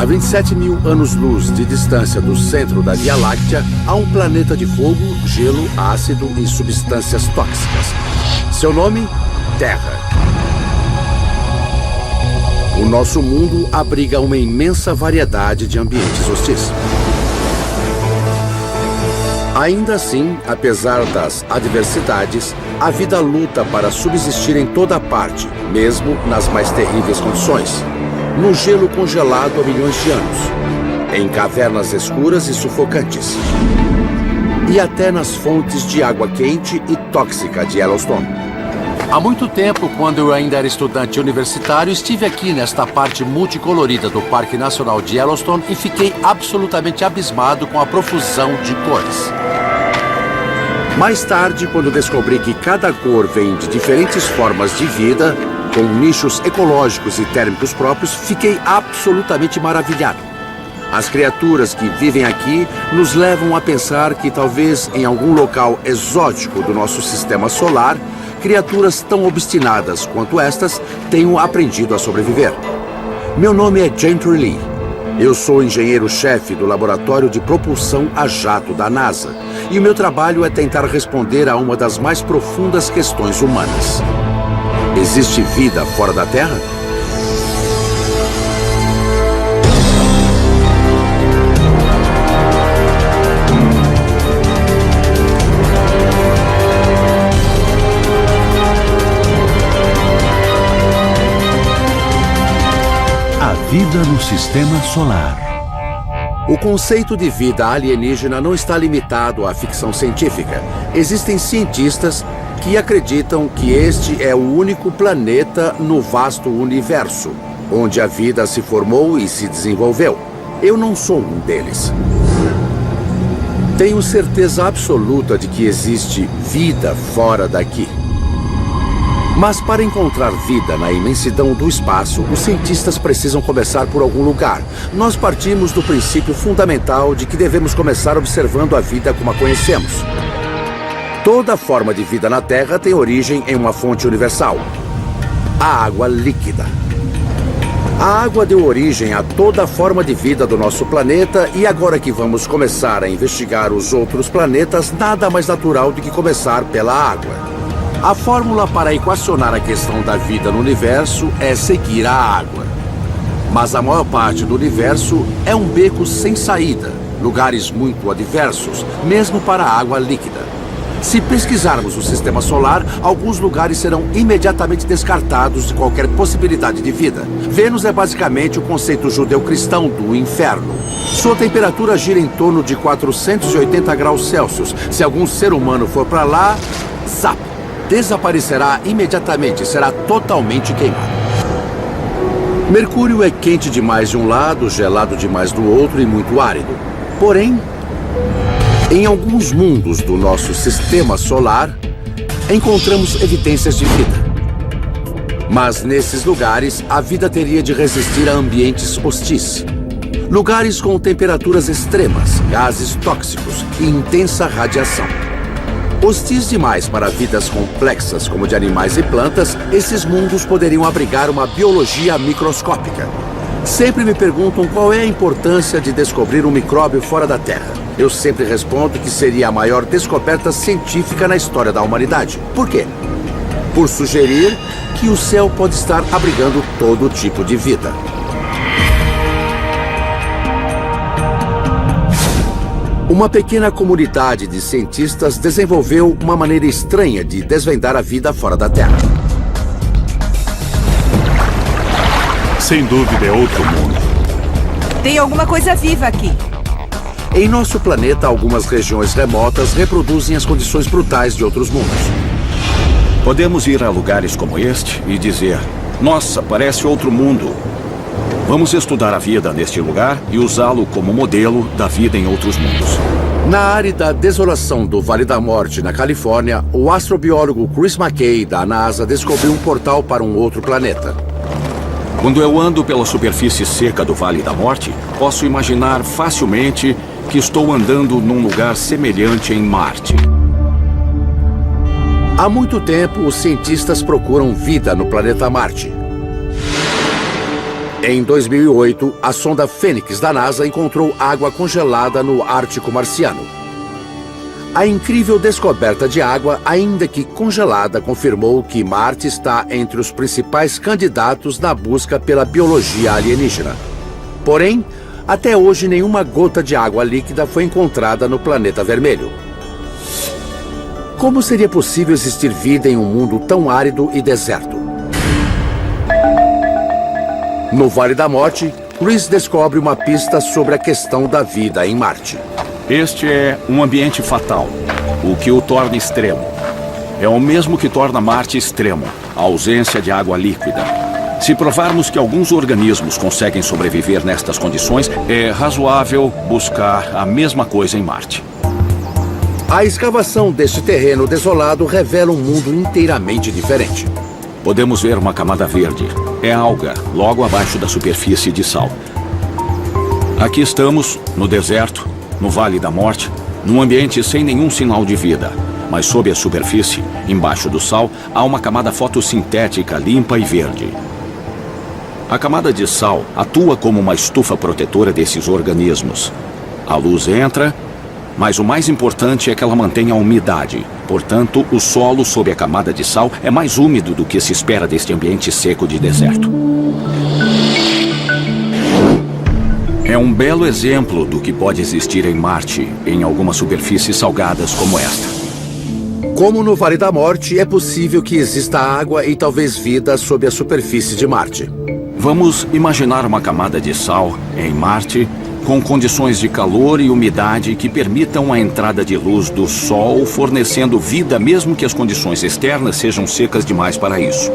27 mil anos-luz de distância do centro da Via Láctea, há um planeta de fogo, gelo, ácido e substâncias tóxicas. Seu nome? Terra. O nosso mundo abriga uma imensa variedade de ambientes hostis. Ainda assim, apesar das adversidades, a vida luta para subsistir em toda parte, mesmo nas mais terríveis condições. No gelo congelado há milhões de anos, em cavernas escuras e sufocantes, e até nas fontes de água quente e tóxica de Yellowstone. Há muito tempo, quando eu ainda era estudante universitário, estive aqui nesta parte multicolorida do Parque Nacional de Yellowstone e fiquei absolutamente abismado com a profusão de cores. Mais tarde, quando descobri que cada cor vem de diferentes formas de vida, com nichos ecológicos e térmicos próprios, fiquei absolutamente maravilhado. As criaturas que vivem aqui nos levam a pensar que talvez em algum local exótico do nosso sistema solar, criaturas tão obstinadas quanto estas tenham aprendido a sobreviver. Meu nome é Gentry Lee. Eu sou engenheiro-chefe do Laboratório de Propulsão a Jato da NASA. E o meu trabalho é tentar responder a uma das mais profundas questões humanas. Existe vida fora da Terra? A vida no Sistema Solar. O conceito de vida alienígena não está limitado à ficção científica. Existem cientistas que acreditam que este é o único planeta no vasto universo, onde a vida se formou e se desenvolveu. Eu não sou um deles. Tenho certeza absoluta de que existe vida fora daqui. Mas para encontrar vida na imensidão do espaço, os cientistas precisam começar por algum lugar. Nós partimos do princípio fundamental de que devemos começar observando a vida como a conhecemos. Toda forma de vida na Terra tem origem em uma fonte universal: a água líquida. A água deu origem a toda a forma de vida do nosso planeta, e agora que vamos começar a investigar os outros planetas, nada mais natural do que começar pela água. A fórmula para equacionar a questão da vida no universo é seguir a água. Mas a maior parte do universo é um beco sem saída, lugares muito adversos, mesmo para a água líquida. Se pesquisarmos o sistema solar, alguns lugares serão imediatamente descartados de qualquer possibilidade de vida. Vênus é basicamente o conceito judeu-cristão do inferno. Sua temperatura gira em torno de 480 graus Celsius. Se algum ser humano for para lá, zap! Desaparecerá imediatamente, será totalmente queimado. Mercúrio é quente demais de um lado, gelado demais do outro e muito árido. Porém, em alguns mundos do nosso sistema solar, encontramos evidências de vida. Mas nesses lugares, a vida teria de resistir a ambientes hostis. Lugares com temperaturas extremas, gases tóxicos e intensa radiação. Hostis demais para vidas complexas como de animais e plantas, esses mundos poderiam abrigar uma biologia microscópica. Sempre me perguntam qual é a importância de descobrir um micróbio fora da Terra. Eu sempre respondo que seria a maior descoberta científica na história da humanidade. Por quê? Por sugerir que o céu pode estar abrigando todo tipo de vida. Uma pequena comunidade de cientistas desenvolveu uma maneira estranha de desvendar a vida fora da Terra. Sem dúvida é outro mundo. Tem alguma coisa viva aqui. Em nosso planeta, algumas regiões remotas reproduzem as condições brutais de outros mundos. Podemos ir a lugares como este e dizer: nossa, parece outro mundo. Vamos estudar a vida neste lugar e usá-lo como modelo da vida em outros mundos. Na árida desolação do Vale da Morte, na Califórnia, o astrobiólogo Chris McKay, da NASA, descobriu um portal para um outro planeta. Quando eu ando pela superfície seca do Vale da Morte, posso imaginar facilmente que estou andando num lugar semelhante em Marte. Há muito tempo, os cientistas procuram vida no planeta Marte. Em 2008, a sonda Fênix da NASA encontrou água congelada no Ártico marciano. A incrível descoberta de água, ainda que congelada, confirmou que Marte está entre os principais candidatos na busca pela biologia alienígena. Porém, até hoje nenhuma gota de água líquida foi encontrada no planeta vermelho. Como seria possível existir vida em um mundo tão árido e deserto? No Vale da Morte, Chris descobre uma pista sobre a questão da vida em Marte. Este é um ambiente fatal, o que o torna extremo. É o mesmo que torna Marte extremo, a ausência de água líquida. Se provarmos que alguns organismos conseguem sobreviver nestas condições, é razoável buscar a mesma coisa em Marte. A escavação deste terreno desolado revela um mundo inteiramente diferente. Podemos ver uma camada verde. É alga, logo abaixo da superfície de sal. Aqui estamos, no deserto, no Vale da Morte, num ambiente sem nenhum sinal de vida. Mas sob a superfície, embaixo do sal, há uma camada fotossintética limpa e verde. A camada de sal atua como uma estufa protetora desses organismos. A luz entra, mas o mais importante é que ela mantém a umidade. Portanto, o solo sob a camada de sal é mais úmido do que se espera deste ambiente seco de deserto. É um belo exemplo do que pode existir em Marte, em algumas superfícies salgadas como esta. Como no Vale da Morte, é possível que exista água e talvez vida sob a superfície de Marte. Vamos imaginar uma camada de sal em Marte, com condições de calor e umidade que permitam a entrada de luz do Sol, fornecendo vida mesmo que as condições externas sejam secas demais para isso.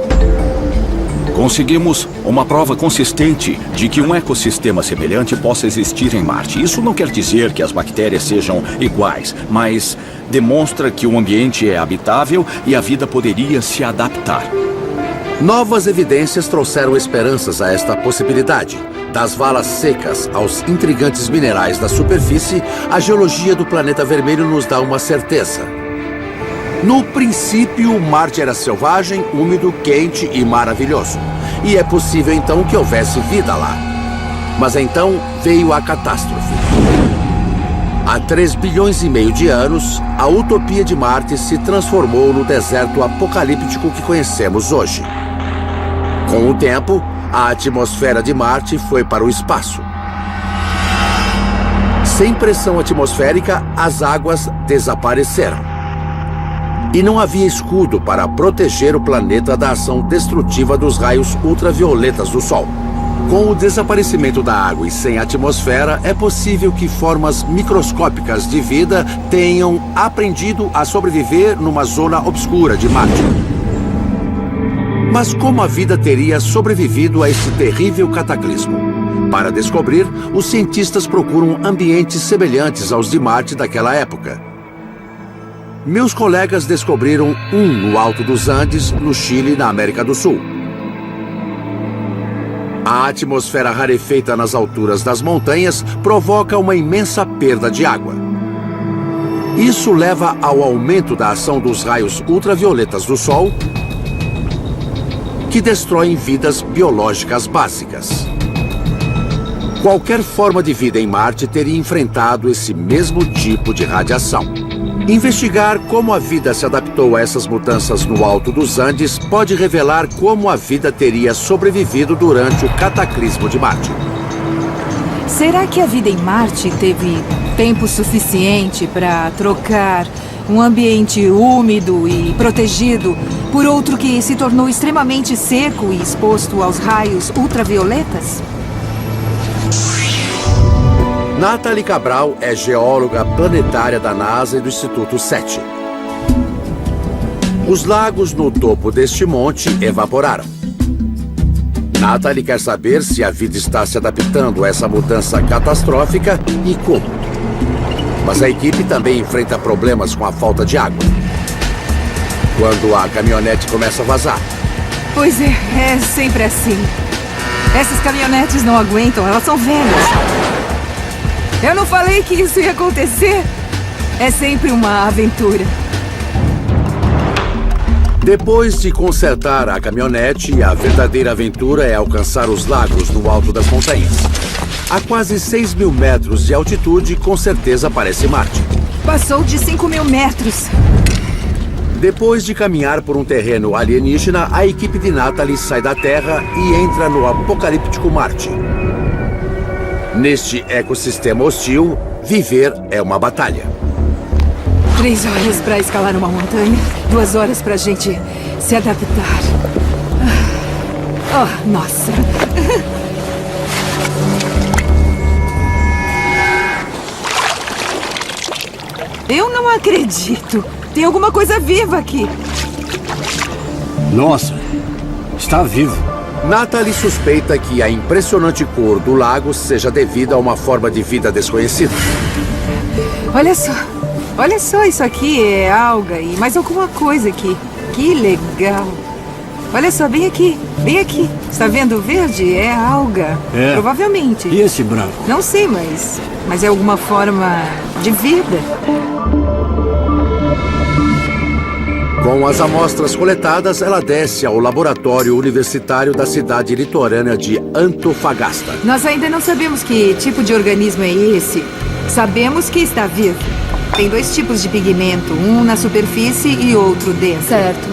Conseguimos uma prova consistente de que um ecossistema semelhante possa existir em Marte. Isso não quer dizer que as bactérias sejam iguais, mas demonstra que o ambiente é habitável e a vida poderia se adaptar. Novas evidências trouxeram esperanças a esta possibilidade. Das valas secas aos intrigantes minerais da superfície, a geologia do planeta vermelho nos dá uma certeza. No princípio, Marte era selvagem, úmido, quente e maravilhoso. E é possível então que houvesse vida lá. Mas então veio a catástrofe. Há 3,5 bilhões de anos, a utopia de Marte se transformou no deserto apocalíptico que conhecemos hoje. Com o tempo, a atmosfera de Marte foi para o espaço. Sem pressão atmosférica, as águas desapareceram. E não havia escudo para proteger o planeta da ação destrutiva dos raios ultravioletas do Sol. Com o desaparecimento da água e sem atmosfera, é possível que formas microscópicas de vida tenham aprendido a sobreviver numa zona obscura de Marte. Mas como a vida teria sobrevivido a este terrível cataclismo? Para descobrir, os cientistas procuram ambientes semelhantes aos de Marte daquela época. Meus colegas descobriram um no alto dos Andes, no Chile, na América do Sul. A atmosfera rarefeita nas alturas das montanhas provoca uma imensa perda de água. Isso leva ao aumento da ação dos raios ultravioletas do Sol, que destroem vidas biológicas básicas. Qualquer forma de vida em Marte teria enfrentado esse mesmo tipo de radiação. Investigar como a vida se adaptou a essas mudanças no alto dos Andes pode revelar como a vida teria sobrevivido durante o cataclismo de Marte. Será que a vida em Marte teve tempo suficiente para trocar um ambiente úmido e protegido por outro que se tornou extremamente seco e exposto aos raios ultravioletas? Nathalie Cabral é geóloga planetária da NASA e do Instituto SETI. Os lagos no topo deste monte evaporaram. Nathalie quer saber se a vida está se adaptando a essa mudança catastrófica e como. Mas a equipe também enfrenta problemas com a falta de água. Quando a caminhonete começa a vazar. Pois é sempre assim. Essas caminhonetes não aguentam, elas são velhas. Eu não falei que isso ia acontecer? É sempre uma aventura. Depois de consertar a caminhonete, a verdadeira aventura é alcançar os lagos no alto das montanhas. A quase 6.000 metros de altitude, com certeza parece Marte. Passou de 5.000 metros. Depois de caminhar por um terreno alienígena, a equipe de Natalie sai da Terra e entra no apocalíptico Marte. Neste ecossistema hostil, viver é uma batalha. 3 horas para escalar uma montanha, 2 horas pra gente se adaptar. Oh, nossa. Eu não acredito. Tem alguma coisa viva aqui. Nossa, está vivo. Natalie suspeita que a impressionante cor do lago seja devida a uma forma de vida desconhecida. Olha só, isso aqui é alga e mais alguma coisa aqui. Que legal. Olha só, bem aqui, bem aqui. Está vendo o verde? É alga. É. Provavelmente. E esse branco? Não sei, mas é alguma forma de vida. Com as amostras coletadas, ela desce ao laboratório universitário da cidade litorânea de Antofagasta. Nós ainda não sabemos que tipo de organismo é esse. Sabemos que está vivo. Tem 2 tipos de pigmento, um na superfície e outro dentro. Certo.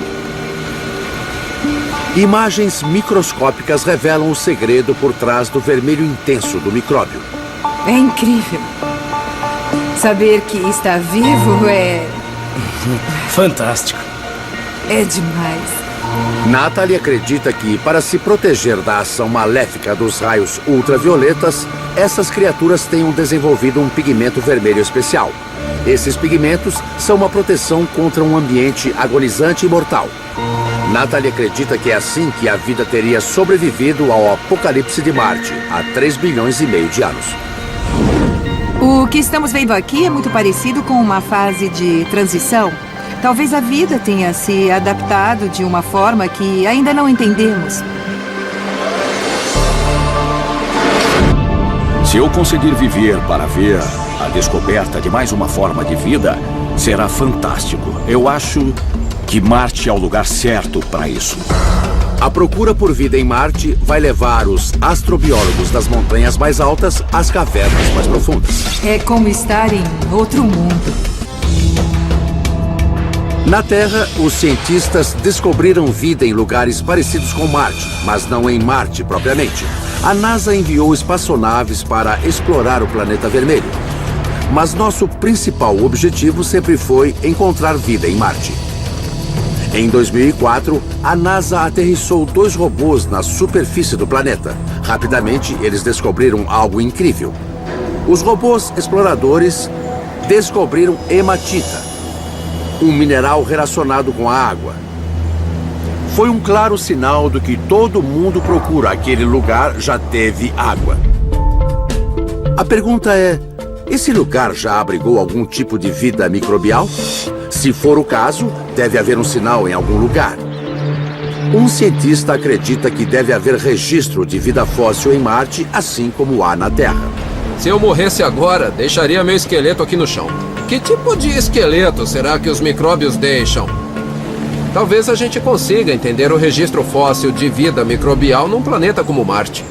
Imagens microscópicas revelam o segredo por trás do vermelho intenso do micróbio. É incrível. Saber que está vivo é Fantástico. demais. Natalie acredita que, para se proteger da ação maléfica dos raios ultravioletas, essas criaturas tenham desenvolvido um pigmento vermelho especial. Esses pigmentos são uma proteção contra um ambiente agonizante e mortal. Natalie acredita que é assim que a vida teria sobrevivido ao apocalipse de Marte, há 3 bilhões e meio de anos. O que estamos vendo aqui é muito parecido com uma fase de transição. Talvez a vida tenha se adaptado de uma forma que ainda não entendemos. Se eu conseguir viver para ver a descoberta de mais uma forma de vida, será fantástico. Eu acho que Marte é o lugar certo para isso. A procura por vida em Marte vai levar os astrobiólogos das montanhas mais altas às cavernas mais profundas. É como estar em outro mundo. Na Terra, os cientistas descobriram vida em lugares parecidos com Marte, mas não em Marte propriamente. A NASA enviou espaçonaves para explorar o planeta vermelho. Mas nosso principal objetivo sempre foi encontrar vida em Marte. Em 2004, a NASA aterrissou 2 robôs na superfície do planeta. Rapidamente, eles descobriram algo incrível. Os robôs exploradores descobriram hematita, um mineral relacionado com a água. Foi um claro sinal do que todo mundo procura. Aquele lugar já teve água. A pergunta é: esse lugar já abrigou algum tipo de vida microbial? Se for o caso, deve haver um sinal em algum lugar. Um cientista acredita que deve haver registro de vida fóssil em Marte, assim como há na Terra. Se eu morresse agora, deixaria meu esqueleto aqui no chão. Que tipo de esqueleto será que os micróbios deixam? Talvez a gente consiga entender o registro fóssil de vida microbial num planeta como Marte.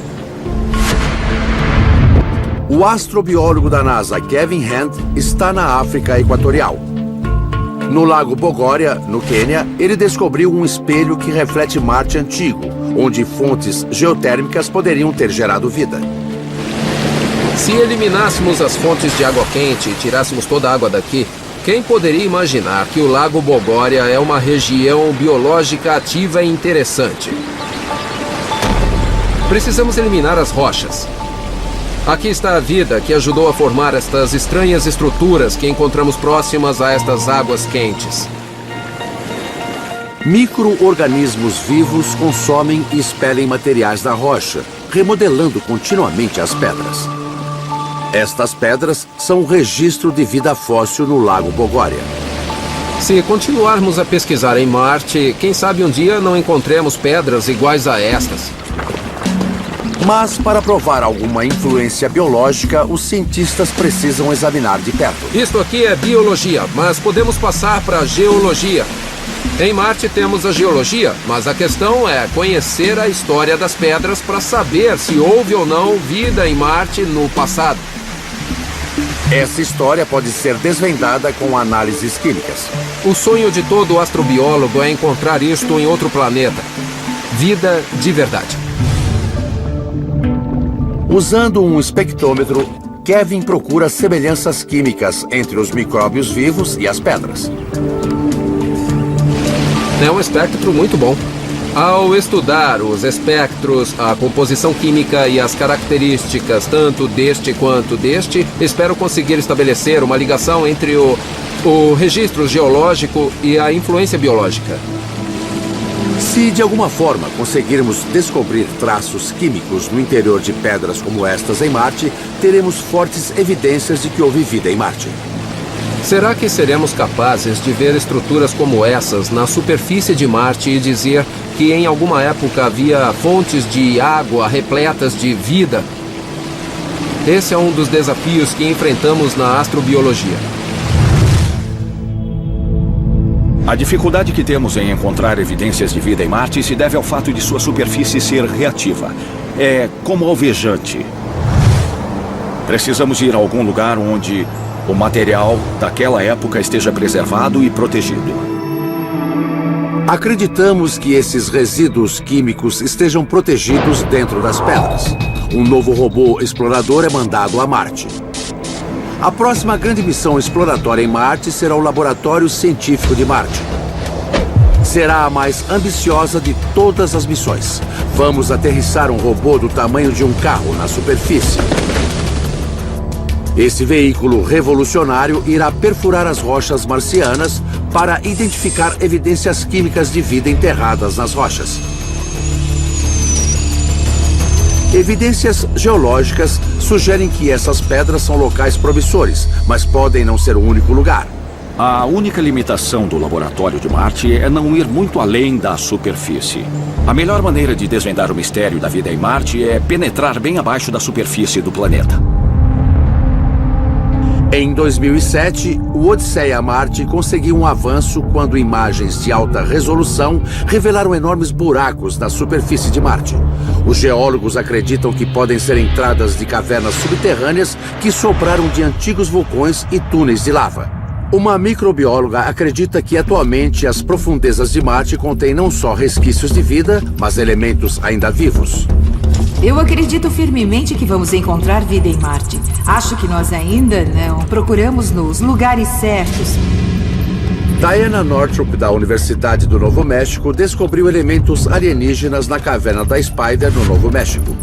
O astrobiólogo da NASA, Kevin Hand, está na África Equatorial. No Lago Bogoria, no Quênia, ele descobriu um espelho que reflete Marte antigo, onde fontes geotérmicas poderiam ter gerado vida. Se eliminássemos as fontes de água quente e tirássemos toda a água daqui, quem poderia imaginar que o Lago Bogoria é uma região biológica ativa e interessante? Precisamos eliminar as rochas. Aqui está a vida que ajudou a formar estas estranhas estruturas que encontramos próximas a estas águas quentes. Micro-organismos vivos consomem e expelem materiais da rocha, remodelando continuamente as pedras. Estas pedras são o registro de vida fóssil no Lago Bogoria. Se continuarmos a pesquisar em Marte, quem sabe um dia não encontremos pedras iguais a estas. Mas, para provar alguma influência biológica, os cientistas precisam examinar de perto. Isto aqui é biologia, mas podemos passar para geologia. Em Marte temos a geologia, mas a questão é conhecer a história das pedras para saber se houve ou não vida em Marte no passado. Essa história pode ser desvendada com análises químicas. O sonho de todo astrobiólogo é encontrar isto em outro planeta. Vida de verdade. Usando um espectrômetro, Kevin procura semelhanças químicas entre os micróbios vivos e as pedras. É um espectro muito bom. Ao estudar os espectros, a composição química e as características tanto deste quanto deste, espero conseguir estabelecer uma ligação entre o registro geológico e a influência biológica. Se de alguma forma conseguirmos descobrir traços químicos no interior de pedras como estas em Marte, teremos fortes evidências de que houve vida em Marte. Será que seremos capazes de ver estruturas como essas na superfície de Marte e dizer que em alguma época havia fontes de água repletas de vida? Esse é um dos desafios que enfrentamos na astrobiologia. A dificuldade que temos em encontrar evidências de vida em Marte se deve ao fato de sua superfície ser reativa. É como alvejante. Precisamos ir a algum lugar onde o material daquela época esteja preservado e protegido. Acreditamos que esses resíduos químicos estejam protegidos dentro das pedras. Um novo robô explorador é mandado a Marte. A próxima grande missão exploratória em Marte será o Laboratório Científico de Marte. Será a mais ambiciosa de todas as missões. Vamos aterrissar um robô do tamanho de um carro na superfície. Esse veículo revolucionário irá perfurar as rochas marcianas para identificar evidências químicas de vida enterradas nas rochas. Evidências geológicas sugerem que essas pedras são locais promissores, mas podem não ser o único lugar. A única limitação do laboratório de Marte é não ir muito além da superfície. A melhor maneira de desvendar o mistério da vida em Marte é penetrar bem abaixo da superfície do planeta. Em 2007, o Odisseia a Marte conseguiu um avanço quando imagens de alta resolução revelaram enormes buracos na superfície de Marte. Os geólogos acreditam que podem ser entradas de cavernas subterrâneas que sopraram de antigos vulcões e túneis de lava. Uma microbióloga acredita que atualmente as profundezas de Marte contêm não só resquícios de vida, mas elementos ainda vivos. Eu acredito firmemente que vamos encontrar vida em Marte. Acho que nós ainda não procuramos nos lugares certos. Diana Northrop, da Universidade do Novo México, descobriu elementos alienígenas na caverna da Spider, no Novo México.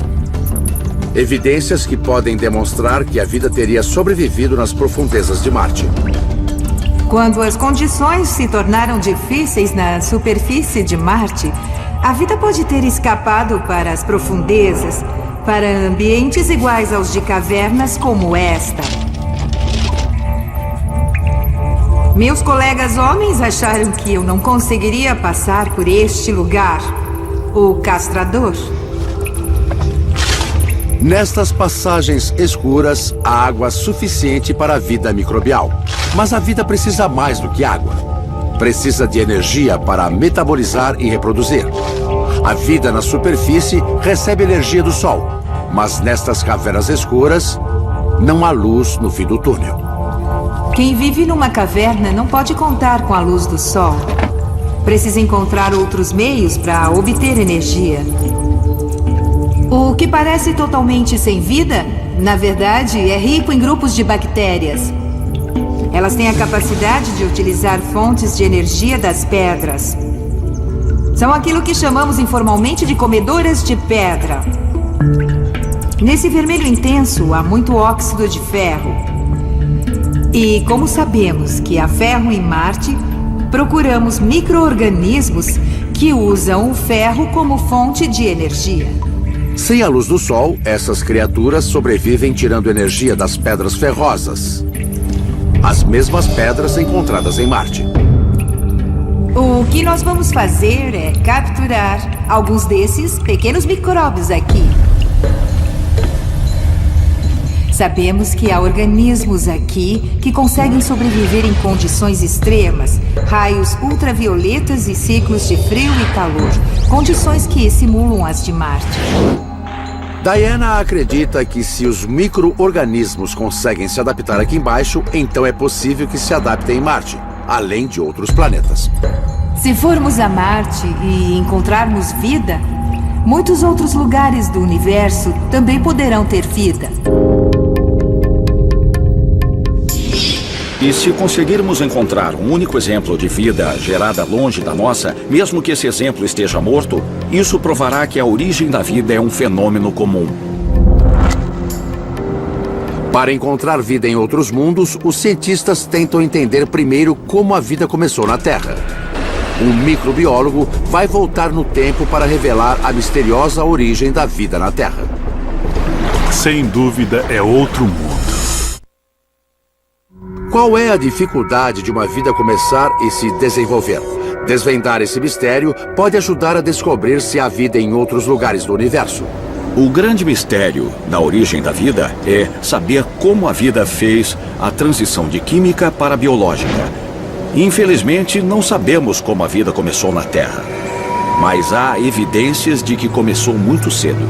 Evidências que podem demonstrar que a vida teria sobrevivido nas profundezas de Marte. Quando as condições se tornaram difíceis na superfície de Marte, a vida pode ter escapado para as profundezas, para ambientes iguais aos de cavernas como esta. Meus colegas homens acharam que eu não conseguiria passar por este lugar, o Castrador. Nestas passagens escuras, há água suficiente para a vida microbial. Mas a vida precisa mais do que água. Precisa de energia para metabolizar e reproduzir. A vida na superfície recebe energia do Sol, mas nestas cavernas escuras, não há luz no fim do túnel. Quem vive numa caverna não pode contar com a luz do Sol. Precisa encontrar outros meios para obter energia. O que parece totalmente sem vida, na verdade, é rico em grupos de bactérias. Elas têm a capacidade de utilizar fontes de energia das pedras. São aquilo que chamamos informalmente de comedoras de pedra. Nesse vermelho intenso há muito óxido de ferro. E como sabemos que há ferro em Marte, procuramos micro-organismos que usam o ferro como fonte de energia. Sem a luz do Sol, essas criaturas sobrevivem tirando energia das pedras ferrosas. As mesmas pedras encontradas em Marte. O que nós vamos fazer é capturar alguns desses pequenos micróbios aqui. Sabemos que há organismos aqui que conseguem sobreviver em condições extremas, raios ultravioletas e ciclos de frio e calor, condições que simulam as de Marte. Diana acredita que se os micro-organismos conseguem se adaptar aqui embaixo, então é possível que se adaptem em Marte, além de outros planetas. Se formos a Marte e encontrarmos vida, muitos outros lugares do universo também poderão ter vida. E se conseguirmos encontrar um único exemplo de vida gerada longe da nossa, mesmo que esse exemplo esteja morto, isso provará que a origem da vida é um fenômeno comum. Para encontrar vida em outros mundos, os cientistas tentam entender primeiro como a vida começou na Terra. Um microbiólogo vai voltar no tempo para revelar a misteriosa origem da vida na Terra. Sem dúvida, é outro mundo. Qual é a dificuldade de uma vida começar e se desenvolver? Desvendar esse mistério pode ajudar a descobrir se há vida em outros lugares do universo. O grande mistério da origem da vida é saber como a vida fez a transição de química para biológica. Infelizmente, não sabemos como a vida começou na Terra. Mas há evidências de que começou muito cedo.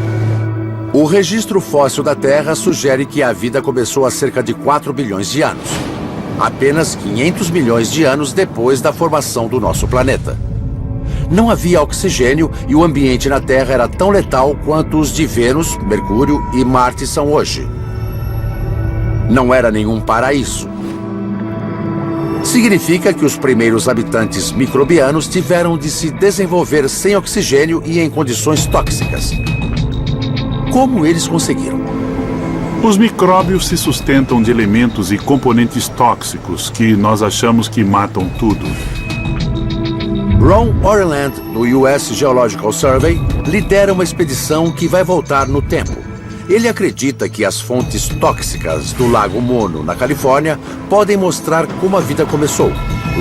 O registro fóssil da Terra sugere que a vida começou há cerca de 4 bilhões de anos. Apenas 500 milhões de anos depois da formação do nosso planeta. Não havia oxigênio e o ambiente na Terra era tão letal quanto os de Vênus, Mercúrio e Marte são hoje. Não era nenhum paraíso. Significa que os primeiros habitantes microbianos tiveram de se desenvolver sem oxigênio e em condições tóxicas. Como eles conseguiram? Os micróbios se sustentam de elementos e componentes tóxicos que nós achamos que matam tudo. Ron Orland, do US Geological Survey, lidera uma expedição que vai voltar no tempo. Ele acredita que as fontes tóxicas do Lago Mono, na Califórnia, podem mostrar como a vida começou.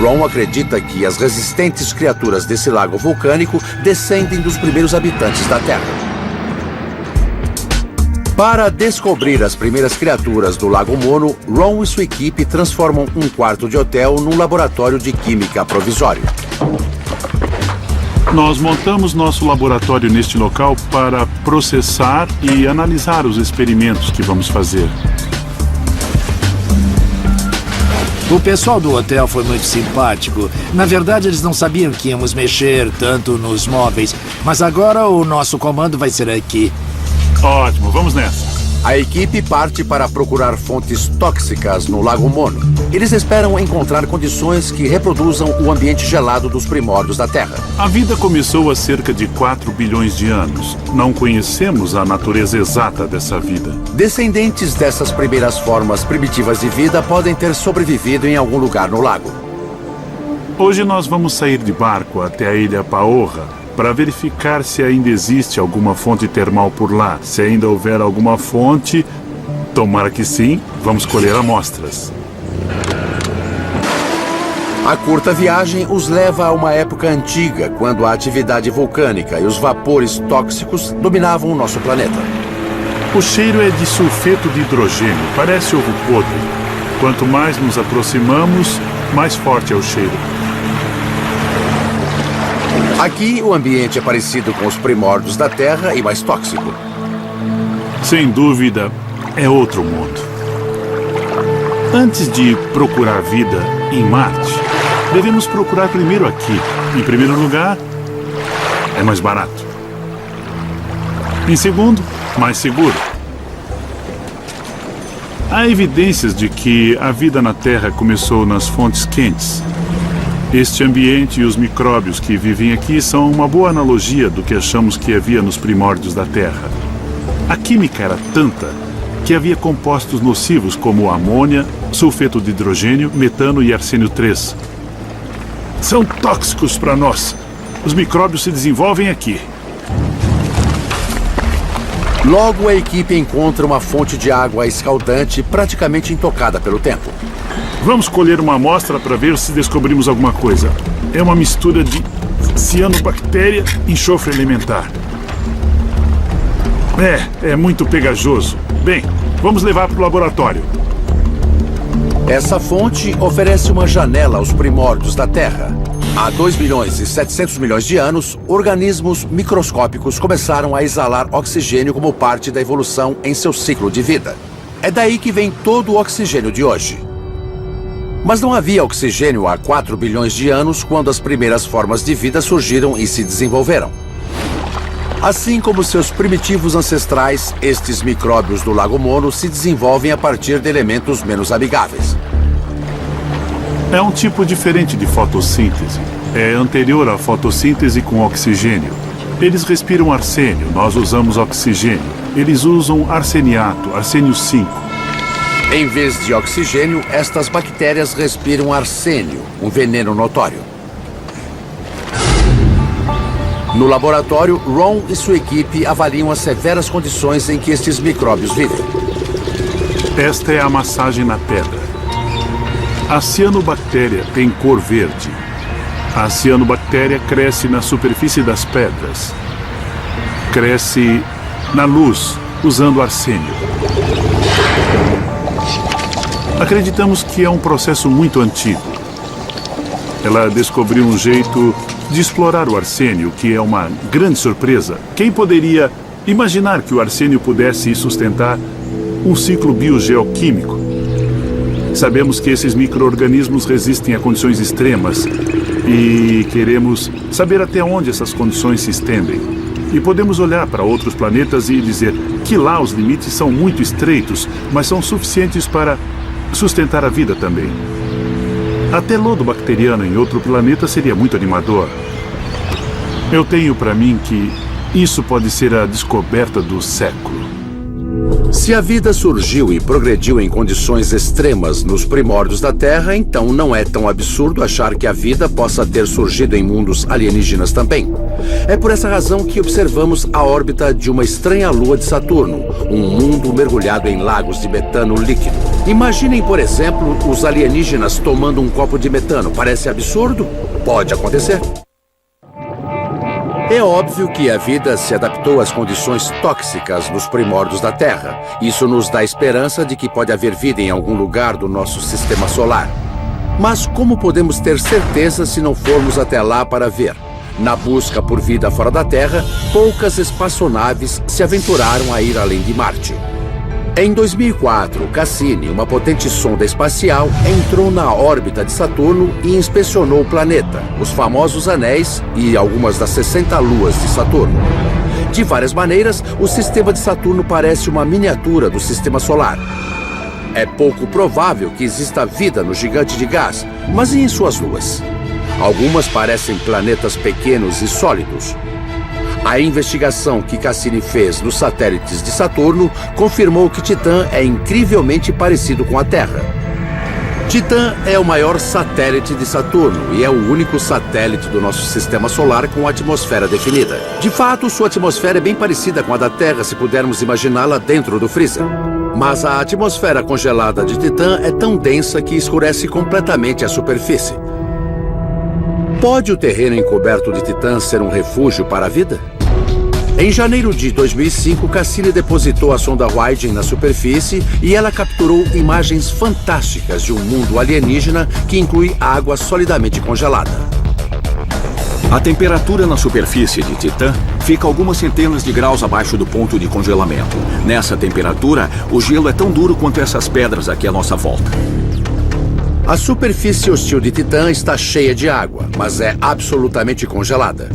Ron acredita que as resistentes criaturas desse lago vulcânico descendem dos primeiros habitantes da Terra. Para descobrir as primeiras criaturas do Lago Mono, Ron e sua equipe transformam um quarto de hotel num laboratório de química provisório. Nós montamos nosso laboratório neste local para processar e analisar os experimentos que vamos fazer. O pessoal do hotel foi muito simpático. Na verdade, eles não sabiam que íamos mexer tanto nos móveis. Mas agora o nosso comando vai ser aqui. Ótimo, vamos nessa. A equipe parte para procurar fontes tóxicas no Lago Mono. Eles esperam encontrar condições que reproduzam o ambiente gelado dos primórdios da Terra. A vida começou há cerca de 4 bilhões de anos. Não conhecemos a natureza exata dessa vida. Descendentes dessas primeiras formas primitivas de vida podem ter sobrevivido em algum lugar no lago. Hoje nós vamos sair de barco até a ilha Paorra para verificar se ainda existe alguma fonte termal por lá. Se ainda houver alguma fonte, tomara que sim, vamos colher amostras. A curta viagem os leva a uma época antiga, quando a atividade vulcânica e os vapores tóxicos dominavam o nosso planeta. O cheiro é de sulfeto de hidrogênio, parece ovo podre. Quanto mais nos aproximamos, mais forte é o cheiro. Aqui, o ambiente é parecido com os primórdios da Terra e mais tóxico. Sem dúvida, é outro mundo. Antes de procurar vida em Marte, devemos procurar primeiro aqui. Em primeiro lugar, é mais barato. Em segundo, mais seguro. Há evidências de que a vida na Terra começou nas fontes quentes. Este ambiente e os micróbios que vivem aqui são uma boa analogia do que achamos que havia nos primórdios da Terra. A química era tanta que havia compostos nocivos como amônia, sulfeto de hidrogênio, metano e arsênio 3. São tóxicos para nós. Os micróbios se desenvolvem aqui. Logo, a equipe encontra uma fonte de água escaldante praticamente intocada pelo tempo. Vamos colher uma amostra para ver se descobrimos alguma coisa. É uma mistura de cianobactéria e enxofre elementar. É muito pegajoso. Bem, Vamos levar para o laboratório. Essa fonte oferece uma janela aos primórdios da Terra. Há 2 milhões e 700 milhões de anos, organismos microscópicos começaram a exalar oxigênio como parte da evolução em seu ciclo de vida. É daí que vem todo o oxigênio de hoje. Mas não havia oxigênio há 4 bilhões de anos quando as primeiras formas de vida surgiram e se desenvolveram. Assim como seus primitivos ancestrais, estes micróbios do Lago Mono se desenvolvem a partir de elementos menos amigáveis. É um tipo diferente de fotossíntese. É anterior à fotossíntese com oxigênio. Eles respiram arsênio, nós usamos oxigênio. Eles usam arseniato, arsênio 5. Em vez de oxigênio, estas bactérias respiram arsênio, um veneno notório. No laboratório, Ron e sua equipe avaliam as severas condições em que estes micróbios vivem. Esta é a massagem na pedra. A cianobactéria tem cor verde. A cianobactéria cresce na superfície das pedras. Cresce na luz, usando arsênio. Acreditamos que é um processo muito antigo. Ela descobriu um jeito de explorar o arsênio, que é uma grande surpresa. Quem poderia imaginar que o arsênio pudesse sustentar um ciclo biogeoquímico? Sabemos que esses micro-organismos resistem a condições extremas e queremos saber até onde essas condições se estendem. E podemos olhar para outros planetas e dizer que lá os limites são muito estreitos, mas são suficientes para sustentar a vida também. Até lodo bacteriano em outro planeta seria muito animador. Eu tenho para mim que isso pode ser a descoberta do século. Se a vida surgiu e progrediu em condições extremas nos primórdios da Terra, então não é tão absurdo achar que a vida possa ter surgido em mundos alienígenas também. É por essa razão que observamos a órbita de uma estranha lua de Saturno, um mundo mergulhado em lagos de metano líquido. Imaginem, por exemplo, os alienígenas tomando um copo de metano. Parece absurdo? Pode acontecer. É óbvio que a vida se adaptou às condições tóxicas nos primórdios da Terra. Isso nos dá esperança de que pode haver vida em algum lugar do nosso sistema solar. Mas como podemos ter certeza se não formos até lá para ver? Na busca por vida fora da Terra, poucas espaçonaves se aventuraram a ir além de Marte. Em 2004, Cassini, uma potente sonda espacial, entrou na órbita de Saturno e inspecionou o planeta, os famosos anéis e algumas das 60 luas de Saturno. De várias maneiras, o sistema de Saturno parece uma miniatura do sistema solar. É pouco provável que exista vida no gigante de gás, mas e em suas luas? Algumas parecem planetas pequenos e sólidos. A investigação que Cassini fez nos satélites de Saturno confirmou que Titã é incrivelmente parecido com a Terra. Titã é o maior satélite de Saturno e é o único satélite do nosso sistema solar com atmosfera definida. De fato, sua atmosfera é bem parecida com a da Terra, se pudermos imaginá-la dentro do freezer. Mas a atmosfera congelada de Titã é tão densa que escurece completamente a superfície. Pode o terreno encoberto de Titã ser um refúgio para a vida? Em janeiro de 2005, Cassini depositou a sonda Huygens na superfície e ela capturou imagens fantásticas de um mundo alienígena que inclui água solidamente congelada. A temperatura na superfície de Titã fica algumas centenas de graus abaixo do ponto de congelamento. Nessa temperatura, o gelo é tão duro quanto essas pedras aqui à nossa volta. A superfície hostil de Titã está cheia de água, mas é absolutamente congelada.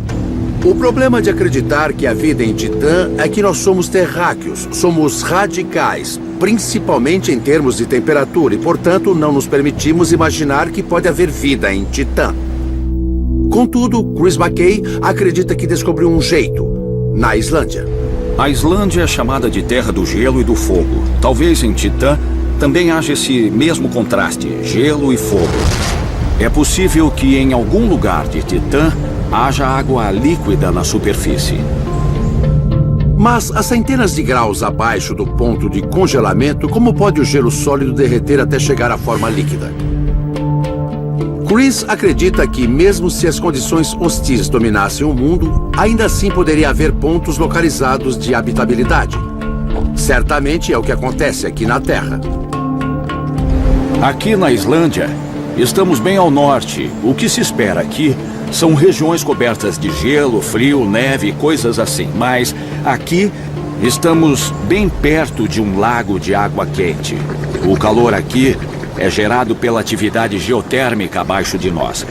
O problema de acreditar que há vida em Titã é que nós somos terráqueos, somos radicais, principalmente em termos de temperatura, e, portanto, não nos permitimos imaginar que pode haver vida em Titã. Contudo, Chris McKay acredita que descobriu um jeito, na Islândia. A Islândia é chamada de Terra do Gelo e do Fogo. Talvez em Titã também haja esse mesmo contraste, gelo e fogo. É possível que em algum lugar de Titã haja água líquida na superfície. Mas a centenas de graus abaixo do ponto de congelamento, como pode o gelo sólido derreter até chegar à forma líquida? Chris acredita que, mesmo se as condições hostis dominassem o mundo, ainda assim poderia haver pontos localizados de habitabilidade. Certamente é o que acontece aqui na Terra. Aqui na Islândia, estamos bem ao norte. O que se espera aqui são regiões cobertas de gelo, frio, neve e coisas assim. Mas aqui estamos bem perto de um lago de água quente. O calor aqui é gerado pela atividade geotérmica abaixo de nós.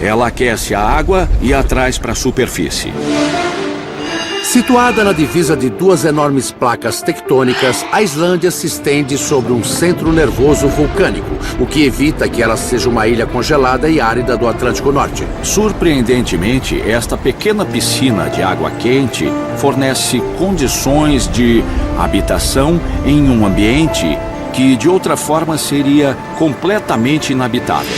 Ela aquece a água e a traz para a superfície. Situada na divisa de duas enormes placas tectônicas, a Islândia se estende sobre um centro nervoso vulcânico, o que evita que ela seja uma ilha congelada e árida do Atlântico Norte. Surpreendentemente, esta pequena piscina de água quente fornece condições de habitação em um ambiente que, de outra forma, seria completamente inabitável.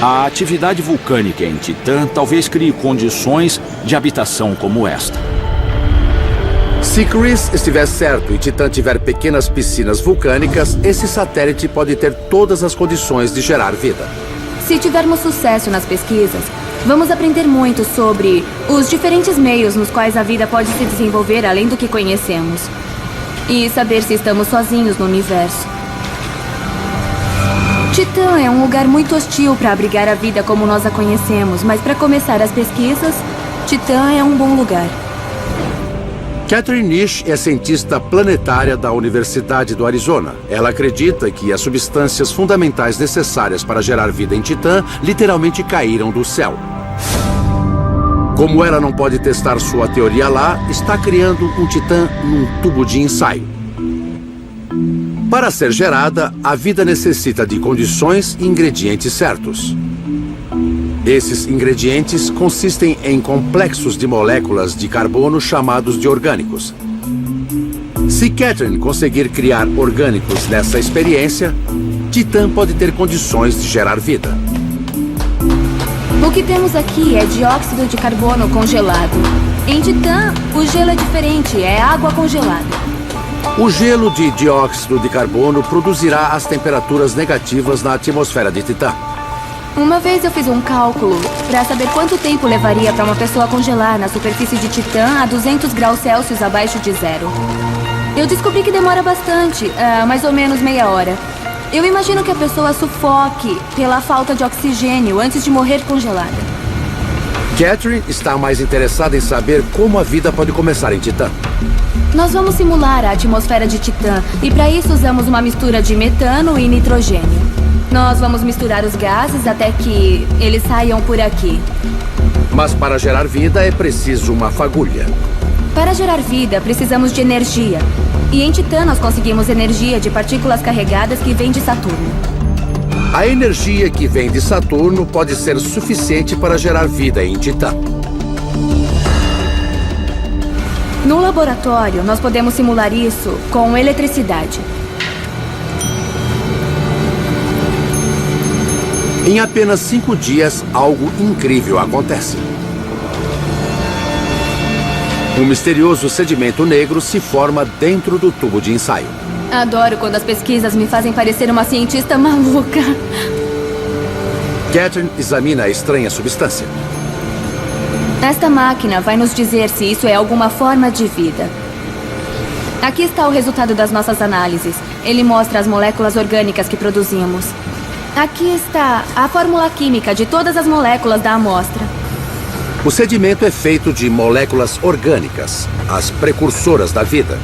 A atividade vulcânica em Titã talvez crie condições de habitação como esta. Se Chris estiver certo e Titã tiver pequenas piscinas vulcânicas, esse satélite pode ter todas as condições de gerar vida. Se tivermos sucesso nas pesquisas, vamos aprender muito sobre os diferentes meios nos quais a vida pode se desenvolver além do que conhecemos. E saber se estamos sozinhos no universo. Titã é um lugar muito hostil para abrigar a vida como nós a conhecemos, mas para começar as pesquisas, Titã é um bom lugar. Catherine Nish é cientista planetária da Universidade do Arizona. Ela acredita que as substâncias fundamentais necessárias para gerar vida em Titã literalmente caíram do céu. Como ela não pode testar sua teoria lá, está criando um Titã num tubo de ensaio. Para ser gerada, a vida necessita de condições e ingredientes certos. Esses ingredientes consistem em complexos de moléculas de carbono chamados de orgânicos. Se Catherine conseguir criar orgânicos nessa experiência, Titã pode ter condições de gerar vida. O que temos aqui é dióxido de carbono congelado. Em Titã, o gelo é diferente, é água congelada. O gelo de dióxido de carbono produzirá as temperaturas negativas na atmosfera de Titã. Uma vez eu fiz um cálculo para saber quanto tempo levaria para uma pessoa congelar na superfície de Titã a 200 graus Celsius abaixo de zero. Eu descobri que demora bastante, mais ou menos meia hora. Eu imagino que a pessoa sufoque pela falta de oxigênio antes de morrer congelada. Catherine está mais interessada em saber como a vida pode começar em Titã. Nós vamos simular a atmosfera de Titã e para isso usamos uma mistura de metano e nitrogênio. Nós vamos misturar os gases até que eles saiam por aqui. Mas para gerar vida é preciso uma fagulha. Para gerar vida, precisamos de energia. E em Titã nós conseguimos energia de partículas carregadas que vêm de Saturno. A energia que vem de Saturno pode ser suficiente para gerar vida em Titã. No laboratório, nós podemos simular isso com eletricidade. Em apenas 5 dias, algo incrível acontece. Um misterioso sedimento negro se forma dentro do tubo de ensaio. Adoro quando as pesquisas me fazem parecer uma cientista maluca. Catherine examina a estranha substância. Esta máquina vai nos dizer se isso é alguma forma de vida. Aqui está o resultado das nossas análises. Ele mostra as moléculas orgânicas que produzimos. Aqui está a fórmula química de todas as moléculas da amostra. O sedimento é feito de moléculas orgânicas, as precursoras da vida.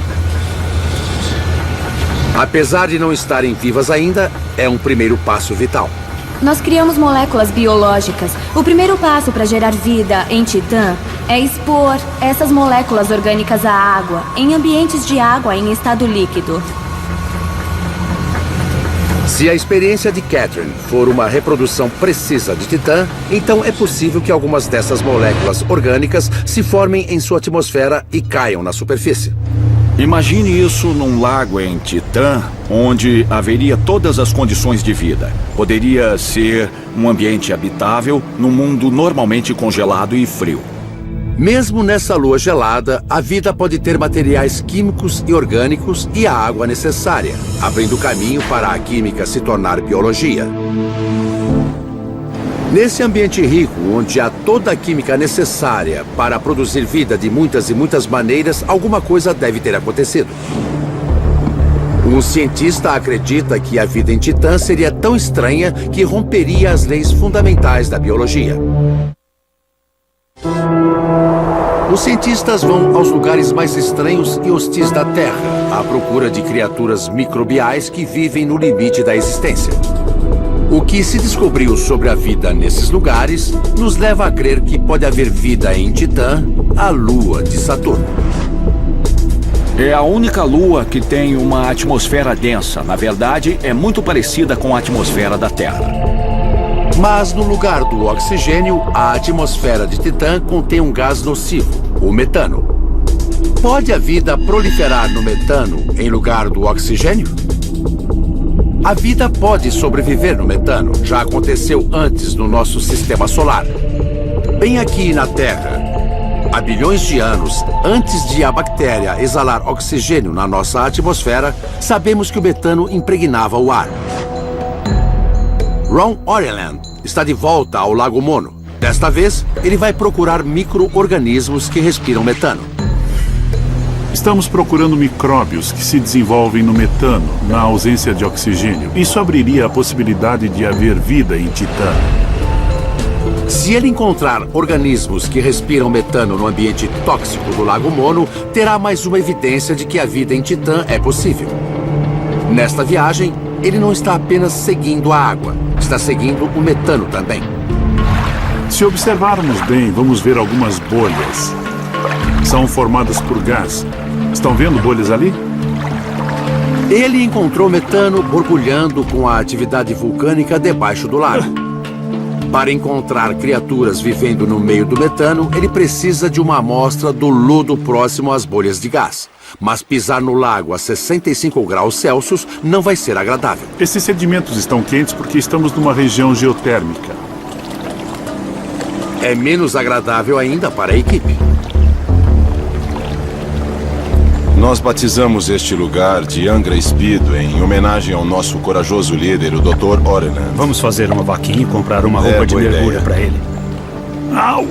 Apesar de não estarem vivas ainda, é um primeiro passo vital. Nós criamos moléculas biológicas. O primeiro passo para gerar vida em Titã é expor essas moléculas orgânicas à água, em ambientes de água em estado líquido. Se a experiência de Catherine for uma reprodução precisa de Titã, então é possível que algumas dessas moléculas orgânicas se formem em sua atmosfera e caiam na superfície. Imagine isso num lago em Titã, onde haveria todas as condições de vida. Poderia ser um ambiente habitável num mundo normalmente congelado e frio. Mesmo nessa lua gelada, a vida pode ter materiais químicos e orgânicos e a água necessária, abrindo caminho para a química se tornar biologia. Nesse ambiente rico, onde há toda a química necessária para produzir vida de muitas e muitas maneiras, alguma coisa deve ter acontecido. Um cientista acredita que a vida em Titã seria tão estranha que romperia as leis fundamentais da biologia. Os cientistas vão aos lugares mais estranhos e hostis da Terra, à procura de criaturas microbiais que vivem no limite da existência. O que se descobriu sobre a vida nesses lugares nos leva a crer que pode haver vida em Titã, a lua de Saturno. É a única lua que tem uma atmosfera densa. Na verdade, é muito parecida com a atmosfera da Terra. Mas no lugar do oxigênio, a atmosfera de Titã contém um gás nocivo, o metano. Pode a vida proliferar no metano em lugar do oxigênio? A vida pode sobreviver no metano. Já aconteceu antes no nosso sistema solar. Bem aqui na Terra, há bilhões de anos, antes de a bactéria exalar oxigênio na nossa atmosfera, sabemos que o metano impregnava o ar. Ron Oreland está de volta ao Lago Mono. Desta vez, ele vai procurar micro-organismos que respiram metano. Estamos procurando micróbios que se desenvolvem no metano, na ausência de oxigênio. Isso abriria a possibilidade de haver vida em Titã. Se ele encontrar organismos que respiram metano no ambiente tóxico do Lago Mono, terá mais uma evidência de que a vida em Titã é possível. Nesta viagem, ele não está apenas seguindo a água, está seguindo o metano também. Se observarmos bem, vamos ver algumas bolhas. São formadas por gás. Estão vendo bolhas ali? Ele encontrou metano borbulhando com a atividade vulcânica debaixo do lago. Para encontrar criaturas vivendo no meio do metano, ele precisa de uma amostra do lodo próximo às bolhas de gás. Mas pisar no lago a 65 graus Celsius não vai ser agradável. Esses sedimentos estão quentes porque estamos numa região geotérmica. É menos agradável ainda para a equipe. Nós batizamos este lugar de Angra Speed em homenagem ao nosso corajoso líder, o Dr. Oreland. Vamos fazer uma vaquinha e comprar uma roupa de mergulho para ele. Au!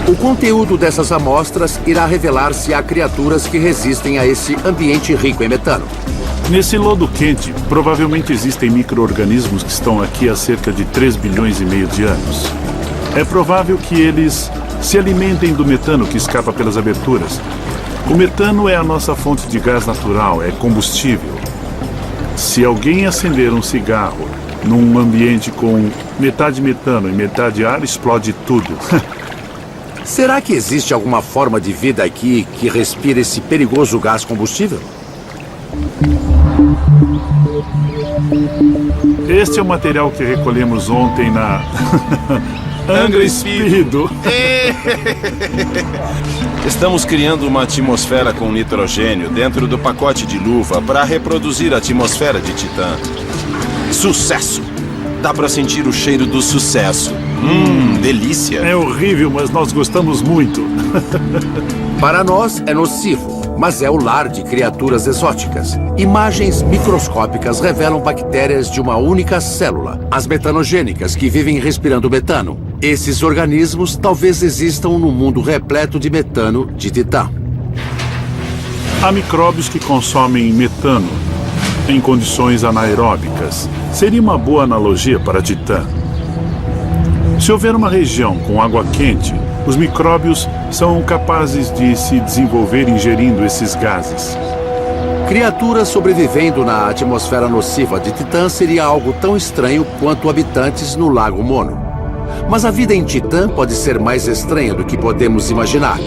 O conteúdo dessas amostras irá revelar se há criaturas que resistem a esse ambiente rico em metano. Nesse lodo quente, provavelmente existem micro-organismos que estão aqui há cerca de 3 bilhões e meio de anos. É provável que eles se alimentem do metano que escapa pelas aberturas. O metano é a nossa fonte de gás natural, é combustível. Se alguém acender um cigarro num ambiente com metade metano e metade ar, explode tudo. Será que existe alguma forma de vida aqui que respira esse perigoso gás combustível? Este é o material que recolhemos ontem na Angra Speed. Estamos criando uma atmosfera com nitrogênio dentro do pacote de luva para reproduzir a atmosfera de Titã. Sucesso! Dá para sentir o cheiro do sucesso. Delícia! É horrível, mas nós gostamos muito. Para nós é nocivo, mas é o lar de criaturas exóticas. Imagens microscópicas revelam bactérias de uma única célula, as metanogênicas, que vivem respirando metano. Esses organismos talvez existam no mundo repleto de metano de Titã. Há micróbios que consomem metano em condições anaeróbicas. Seria uma boa analogia para Titã. Se houver uma região com água quente, os micróbios são capazes de se desenvolver ingerindo esses gases. Criaturas sobrevivendo na atmosfera nociva de Titã seria algo tão estranho quanto habitantes no Lago Mono. Mas a vida em Titã pode ser mais estranha do que podemos imaginar.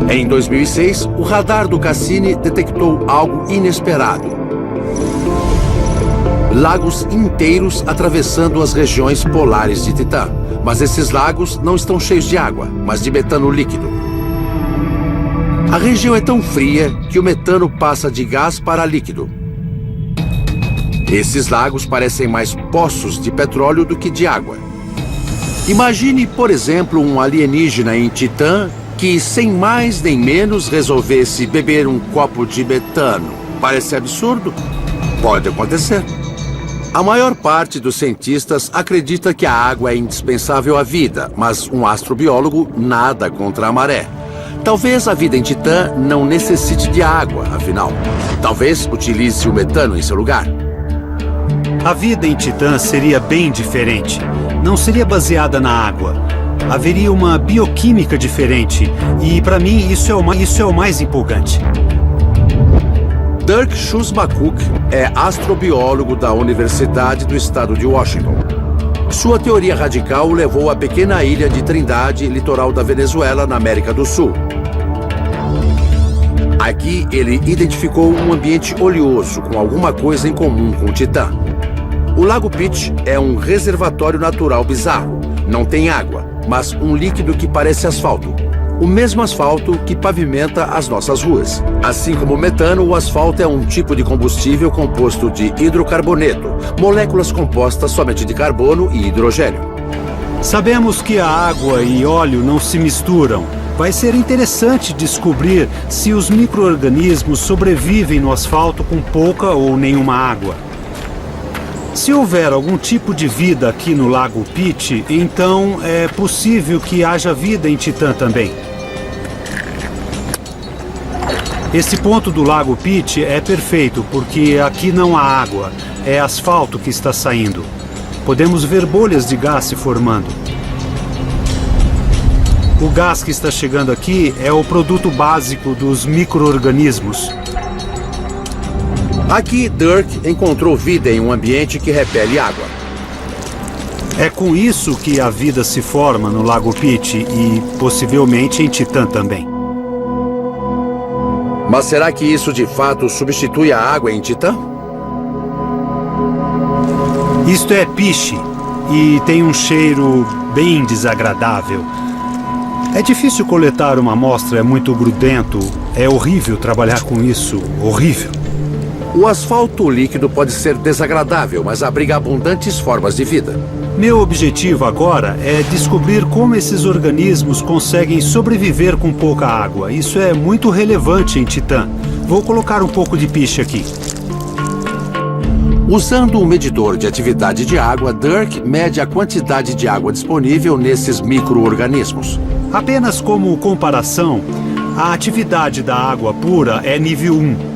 Em 2006, o radar do Cassini detectou algo inesperado. Lagos inteiros atravessando as regiões polares de Titã. Mas esses lagos não estão cheios de água, mas de metano líquido. A região é tão fria que o metano passa de gás para líquido. Esses lagos parecem mais poços de petróleo do que de água. Imagine, por exemplo, um alienígena em Titã que, sem mais nem menos, resolvesse beber um copo de metano. Parece absurdo? Pode acontecer. A maior parte dos cientistas acredita que a água é indispensável à vida, mas um astrobiólogo nada contra a maré. Talvez a vida em Titã não necessite de água, afinal. Talvez utilize o metano em seu lugar. A vida em Titã seria bem diferente. Não seria baseada na água. Haveria uma bioquímica diferente. E, para mim, isso é o mais empolgante. Dirk Schusbakuk é astrobiólogo da Universidade do Estado de Washington. Sua teoria radical o levou à pequena ilha de Trindade, litoral da Venezuela, na América do Sul. Aqui, ele identificou um ambiente oleoso com alguma coisa em comum com Titã. O Lago Pitt é um reservatório natural bizarro. Não tem água, mas um líquido que parece asfalto. O mesmo asfalto que pavimenta as nossas ruas. Assim como o metano, o asfalto é um tipo de combustível composto de hidrocarboneto, moléculas compostas somente de carbono e hidrogênio. Sabemos que a água e óleo não se misturam. Vai ser interessante descobrir se os micro-organismos sobrevivem no asfalto com pouca ou nenhuma água. Se houver algum tipo de vida aqui no Lago Pitt, então é possível que haja vida em Titã também. Esse ponto do Lago Pitt é perfeito, porque aqui não há água, é asfalto que está saindo. Podemos ver bolhas de gás se formando. O gás que está chegando aqui é o produto básico dos micro-organismos. Aqui, Dirk encontrou vida em um ambiente que repele água. É com isso que a vida se forma no Lago Pitt e possivelmente em Titã também. Mas será que isso de fato substitui a água em Titã? Isto é piche e tem um cheiro bem desagradável. É difícil coletar uma amostra, é muito grudento. É horrível trabalhar com isso, horrível. O asfalto líquido pode ser desagradável, mas abriga abundantes formas de vida. Meu objetivo agora é descobrir como esses organismos conseguem sobreviver com pouca água. Isso é muito relevante em Titã. Vou colocar um pouco de piche aqui. Usando um medidor de atividade de água, Dirk mede a quantidade de água disponível nesses micro-organismos. Apenas como comparação, a atividade da água pura é nível 1.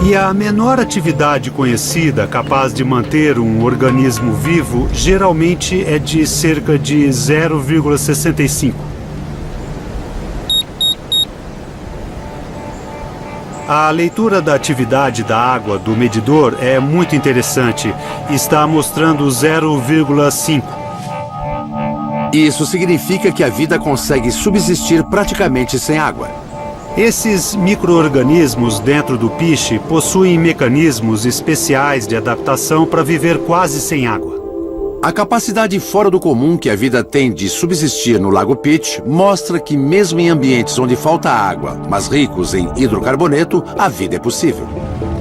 E a menor atividade conhecida capaz de manter um organismo vivo geralmente é de cerca de 0,65. A leitura da atividade da água do medidor é muito interessante. Está mostrando 0,5. Isso significa que a vida consegue subsistir praticamente sem água. Esses micro-organismos dentro do piche possuem mecanismos especiais de adaptação para viver quase sem água. A capacidade fora do comum que a vida tem de subsistir no Lago Pitt mostra que mesmo em ambientes onde falta água, mas ricos em hidrocarboneto, a vida é possível.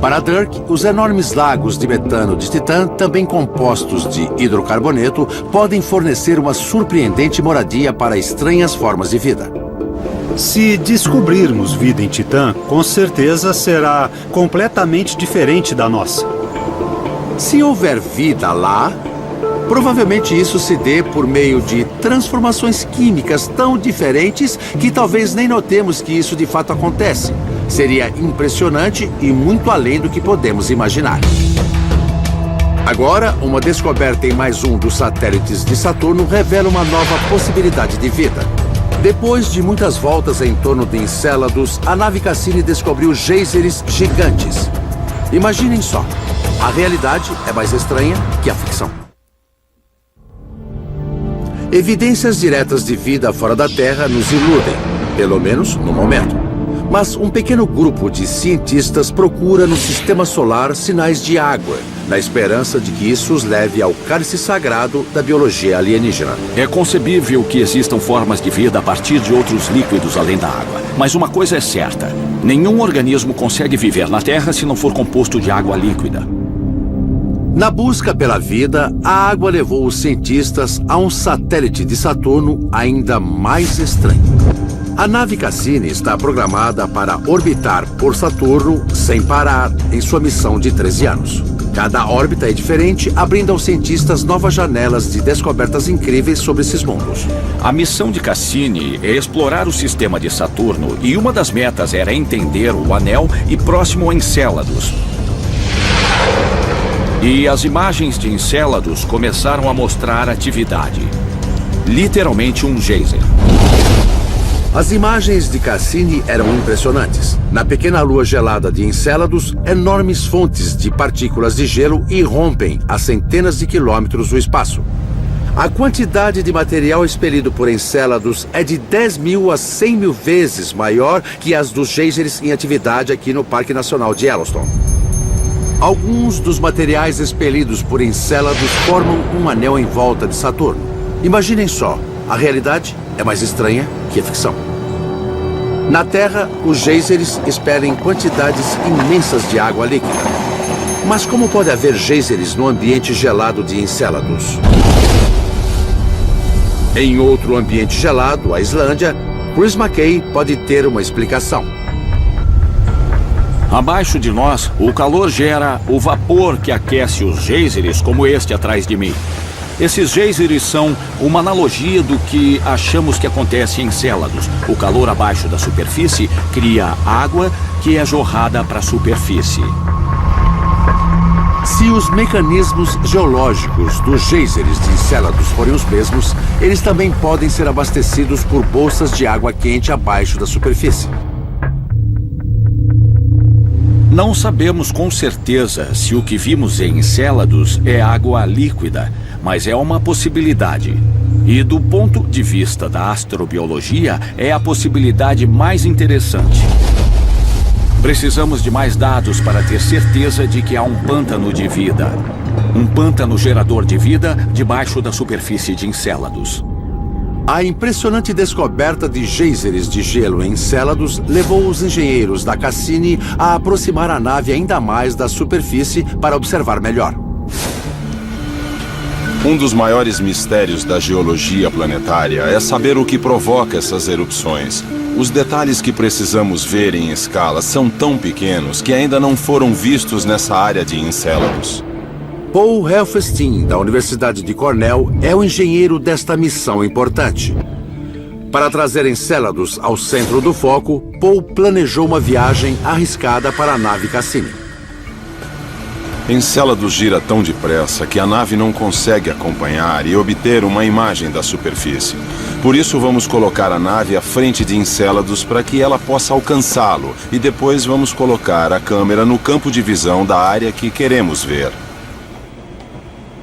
Para Dirk, os enormes lagos de metano de Titã, também compostos de hidrocarboneto, podem fornecer uma surpreendente moradia para estranhas formas de vida. Se descobrirmos vida em Titã, com certeza será completamente diferente da nossa. Se houver vida lá, provavelmente isso se dê por meio de transformações químicas tão diferentes que talvez nem notemos que isso de fato acontece. Seria impressionante e muito além do que podemos imaginar. Agora, uma descoberta em mais um dos satélites de Saturno revela uma nova possibilidade de vida. Depois de muitas voltas em torno de Encélados, a nave Cassini descobriu geysers gigantes. Imaginem só, a realidade é mais estranha que a ficção. Evidências diretas de vida fora da Terra nos iludem, pelo menos no momento. Mas um pequeno grupo de cientistas procura no sistema solar sinais de água, na esperança de que isso os leve ao cálice sagrado da biologia alienígena. É concebível que existam formas de vida a partir de outros líquidos além da água. Mas uma coisa é certa: nenhum organismo consegue viver na Terra se não for composto de água líquida. Na busca pela vida, a água levou os cientistas a um satélite de Saturno ainda mais estranho. A nave Cassini está programada para orbitar por Saturno sem parar em sua missão de 13 anos. Cada órbita é diferente, abrindo aos cientistas novas janelas de descobertas incríveis sobre esses mundos. A missão de Cassini é explorar o sistema de Saturno e uma das metas era entender o anel e próximo a Encélados. E as imagens de Encélados começaram a mostrar atividade. Literalmente um geyser. As imagens de Cassini eram impressionantes. Na pequena lua gelada de Encélados, enormes fontes de partículas de gelo irrompem a centenas de quilômetros do espaço. A quantidade de material expelido por Encélados é de 10.000 a 100.000 vezes maior que as dos geysers em atividade aqui no Parque Nacional de Yellowstone. Alguns dos materiais expelidos por Encélados formam um anel em volta de Saturno. Imaginem só, a realidade é mais estranha que a ficção. Na Terra, os geysers expelem quantidades imensas de água líquida. Mas como pode haver geysers no ambiente gelado de Encélados? Em outro ambiente gelado, a Islândia, Chris McKay pode ter uma explicação. Abaixo de nós, o calor gera o vapor que aquece os geysers como este atrás de mim. Esses geysers são uma analogia do que achamos que acontece em Encélados. O calor abaixo da superfície cria água que é jorrada para a superfície. Se os mecanismos geológicos dos geysers de Encélados forem os mesmos, eles também podem ser abastecidos por bolsas de água quente abaixo da superfície. Não sabemos com certeza se o que vimos em Encélados é água líquida, mas é uma possibilidade. E do ponto de vista da astrobiologia, é a possibilidade mais interessante. Precisamos de mais dados para ter certeza de que há um pântano de vida. Um pântano gerador de vida debaixo da superfície de Encélados. A impressionante descoberta de geysers de gelo em Encélados levou os engenheiros da Cassini a aproximar a nave ainda mais da superfície para observar melhor. Um dos maiores mistérios da geologia planetária é saber o que provoca essas erupções. Os detalhes que precisamos ver em escala são tão pequenos que ainda não foram vistos nessa área de Encélados. Paul Helfestein, da Universidade de Cornell, é o engenheiro desta missão importante. Para trazer Encélados ao centro do foco, Paul planejou uma viagem arriscada para a nave Cassini. Encélados gira tão depressa que a nave não consegue acompanhar e obter uma imagem da superfície. Por isso vamos colocar a nave à frente de Encélados para que ela possa alcançá-lo e depois vamos colocar a câmera no campo de visão da área que queremos ver.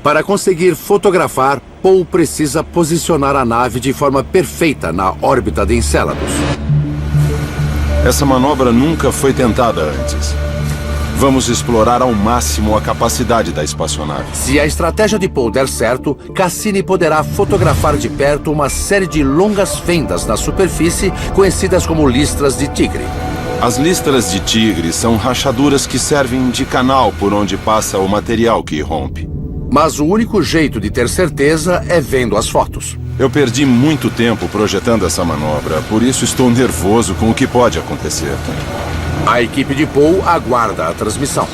Para conseguir fotografar, Paul precisa posicionar a nave de forma perfeita na órbita de Encélados. Essa manobra nunca foi tentada antes. Vamos explorar ao máximo a capacidade da espaçonave. Se a estratégia de Paul der certo, Cassini poderá fotografar de perto uma série de longas fendas na superfície, conhecidas como listras de tigre. As listras de tigre são rachaduras que servem de canal por onde passa o material que irrompe. Mas o único jeito de ter certeza é vendo as fotos. Eu perdi muito tempo projetando essa manobra, por isso estou nervoso com o que pode acontecer. A equipe de Paul aguarda a transmissão.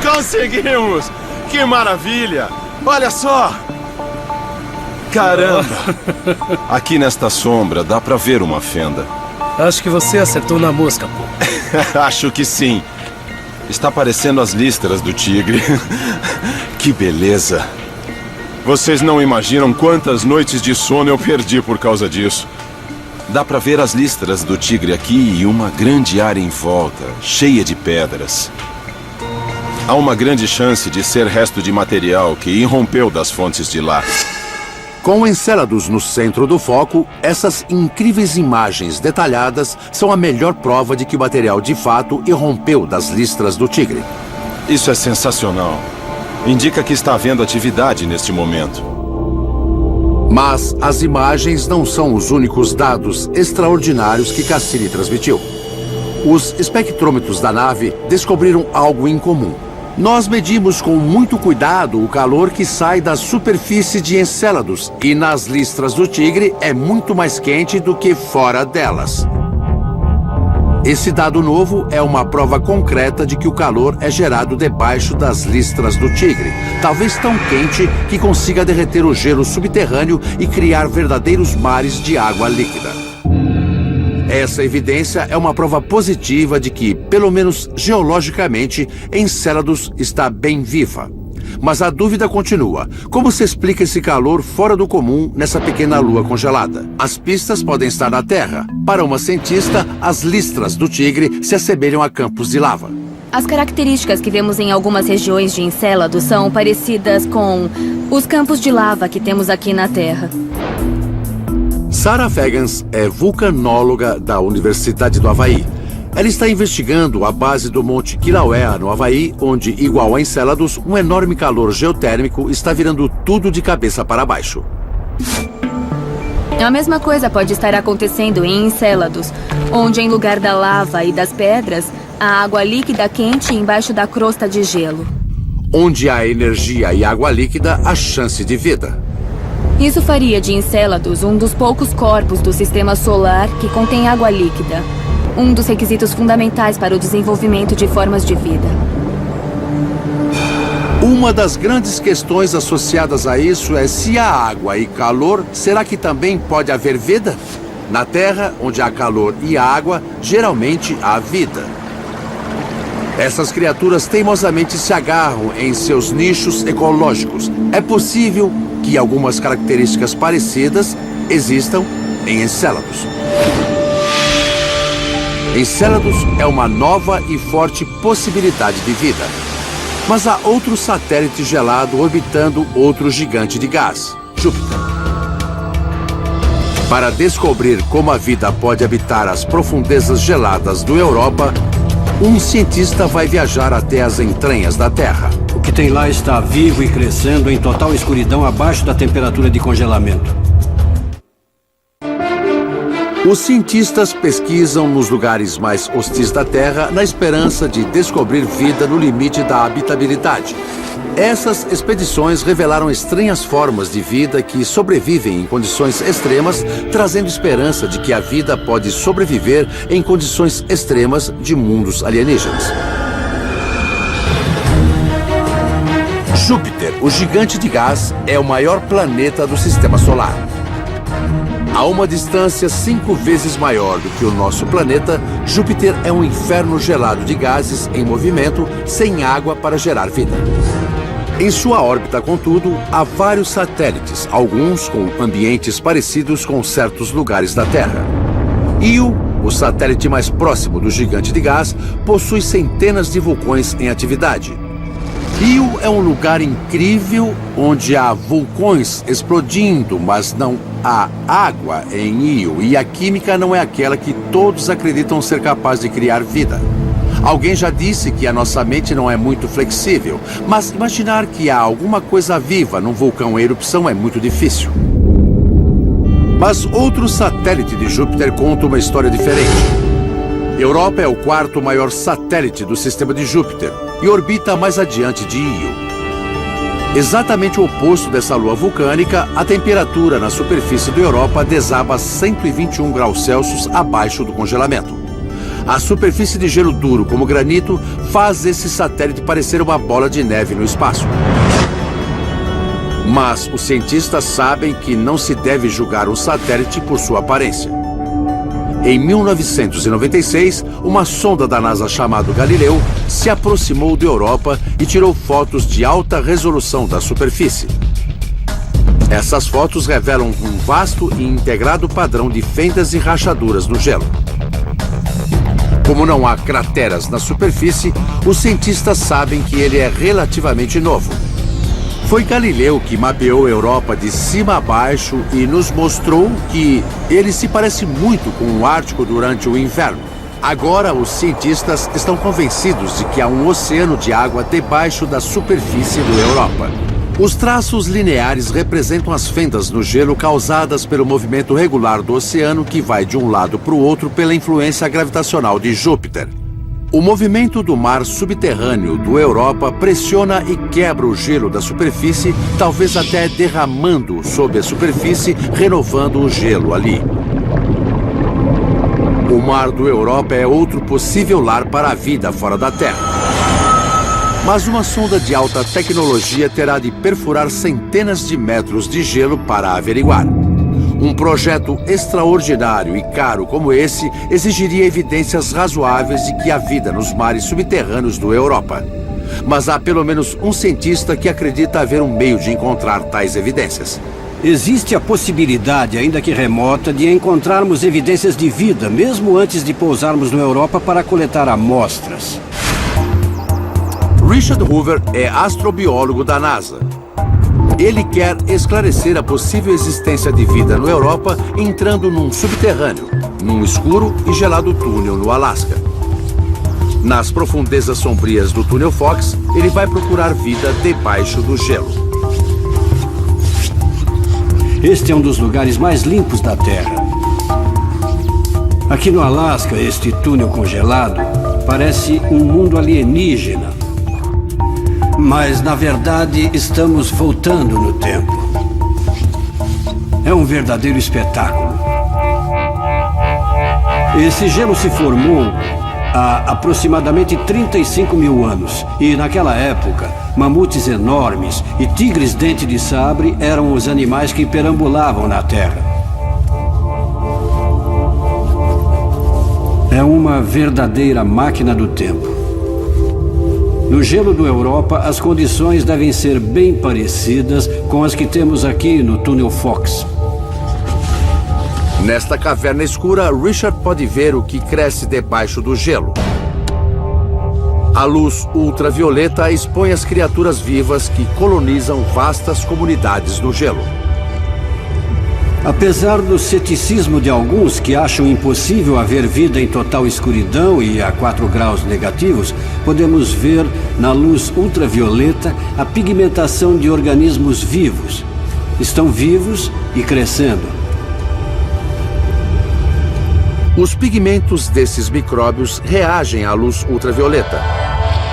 Conseguimos! Que maravilha! Olha só! Caramba! Aqui nesta sombra dá pra ver uma fenda. Acho que você acertou na mosca, pô. Acho que sim. Está parecendo as listras do tigre. Que beleza! Vocês não imaginam quantas noites de sono eu perdi por causa disso. Dá pra ver as listras do tigre aqui e uma grande área em volta, cheia de pedras. Há uma grande chance de ser resto de material que irrompeu das fontes de lá. Com Encélados no centro do foco, essas incríveis imagens detalhadas são a melhor prova de que o material de fato irrompeu das listras do tigre. Isso é sensacional. Indica que está havendo atividade neste momento. Mas as imagens não são os únicos dados extraordinários que Cassini transmitiu. Os espectrômetros da nave descobriram algo incomum. Nós medimos com muito cuidado o calor que sai da superfície de Encélados e nas listras do tigre é muito mais quente do que fora delas. Esse dado novo é uma prova concreta de que o calor é gerado debaixo das listras do Tigre, talvez tão quente que consiga derreter o gelo subterrâneo e criar verdadeiros mares de água líquida. Essa evidência é uma prova positiva de que, pelo menos geologicamente, Encéladus está bem viva. Mas a dúvida continua. Como se explica esse calor fora do comum nessa pequena lua congelada? As pistas podem estar na Terra. Para uma cientista, as listras do Tigre se assemelham a campos de lava. As características que vemos em algumas regiões de Encélado são parecidas com os campos de lava que temos aqui na Terra. Sarah Fagans é vulcanóloga da Universidade do Havaí. Ela está investigando a base do Monte Kilauea, no Havaí, onde, igual a Encélados, um enorme calor geotérmico está virando tudo de cabeça para baixo. A mesma coisa pode estar acontecendo em Encélados, onde, em lugar da lava e das pedras, há água líquida quente embaixo da crosta de gelo. Onde há energia e água líquida, há chance de vida. Isso faria de Encélados um dos poucos corpos do sistema solar que contém água líquida. Um dos requisitos fundamentais para o desenvolvimento de formas de vida. Uma das grandes questões associadas a isso é se há água e calor, será que também pode haver vida? Na Terra, onde há calor e água, geralmente há vida. Essas criaturas teimosamente se agarram em seus nichos ecológicos. É possível que algumas características parecidas existam em Encélados. Encélados é uma nova e forte possibilidade de vida. Mas há outro satélite gelado orbitando outro gigante de gás, Júpiter. Para descobrir como a vida pode habitar as profundezas geladas do Europa, um cientista vai viajar até as entranhas da Terra. O que tem lá está vivo e crescendo em total escuridão abaixo da temperatura de congelamento. Os cientistas pesquisam nos lugares mais hostis da Terra na esperança de descobrir vida no limite da habitabilidade. Essas expedições revelaram estranhas formas de vida que sobrevivem em condições extremas, trazendo esperança de que a vida pode sobreviver em condições extremas de mundos alienígenas. Júpiter, o gigante de gás, é o maior planeta do Sistema Solar. A uma distância 5 vezes maior do que o nosso planeta, Júpiter é um inferno gelado de gases em movimento, sem água para gerar vida. Em sua órbita, contudo, há vários satélites, alguns com ambientes parecidos com certos lugares da Terra. Io, o satélite mais próximo do gigante de gás, possui centenas de vulcões em atividade. Io é um lugar incrível onde há vulcões explodindo, mas não há água em Io, e a química não é aquela que todos acreditam ser capaz de criar vida. Alguém já disse que a nossa mente não é muito flexível, mas imaginar que há alguma coisa viva num vulcão em erupção é muito difícil. Mas outro satélite de Júpiter conta uma história diferente. Europa é o 4º maior satélite do sistema de Júpiter e orbita mais adiante de Io. Exatamente o oposto dessa lua vulcânica, a temperatura na superfície da Europa desaba a 121 graus Celsius abaixo do congelamento. A superfície de gelo duro como granito faz esse satélite parecer uma bola de neve no espaço. Mas os cientistas sabem que não se deve julgar um satélite por sua aparência. Em 1996, uma sonda da NASA chamada Galileu se aproximou da Europa e tirou fotos de alta resolução da superfície. Essas fotos revelam um vasto e integrado padrão de fendas e rachaduras no gelo. Como não há crateras na superfície, os cientistas sabem que ele é relativamente novo. Foi Galileu que mapeou a Europa de cima a baixo e nos mostrou que ele se parece muito com o Ártico durante o inverno. Agora, os cientistas estão convencidos de que há um oceano de água debaixo da superfície da Europa. Os traços lineares representam as fendas no gelo causadas pelo movimento regular do oceano que vai de um lado para o outro pela influência gravitacional de Júpiter. O movimento do mar subterrâneo do Europa pressiona e quebra o gelo da superfície, talvez até derramando sobre a superfície, renovando o gelo ali. O mar do Europa é outro possível lar para a vida fora da Terra. Mas uma sonda de alta tecnologia terá de perfurar centenas de metros de gelo para averiguar. Um projeto extraordinário e caro como esse exigiria evidências razoáveis de que há vida nos mares subterrâneos do Europa. Mas há pelo menos um cientista que acredita haver um meio de encontrar tais evidências. Existe a possibilidade, ainda que remota, de encontrarmos evidências de vida, mesmo antes de pousarmos na Europa para coletar amostras. Richard Hoover é astrobiólogo da NASA. Ele quer esclarecer a possível existência de vida na Europa entrando num subterrâneo, num escuro e gelado túnel no Alasca. Nas profundezas sombrias do túnel Fox, ele vai procurar vida debaixo do gelo. Este é um dos lugares mais limpos da Terra. Aqui no Alasca, este túnel congelado parece um mundo alienígena. Mas, na verdade, estamos voltando no tempo. É um verdadeiro espetáculo. Esse gelo se formou há aproximadamente 35 mil anos. E, naquela época, mamutes enormes e tigres dente de sabre eram os animais que perambulavam na Terra. É uma verdadeira máquina do tempo. No gelo do Europa, as condições devem ser bem parecidas com as que temos aqui no túnel Fox. Nesta caverna escura, Richard pode ver o que cresce debaixo do gelo. A luz ultravioleta expõe as criaturas vivas que colonizam vastas comunidades no gelo. Apesar do ceticismo de alguns que acham impossível haver vida em total escuridão e a 4 graus negativos, podemos ver na luz ultravioleta a pigmentação de organismos vivos. Estão vivos e crescendo. Os pigmentos desses micróbios reagem à luz ultravioleta.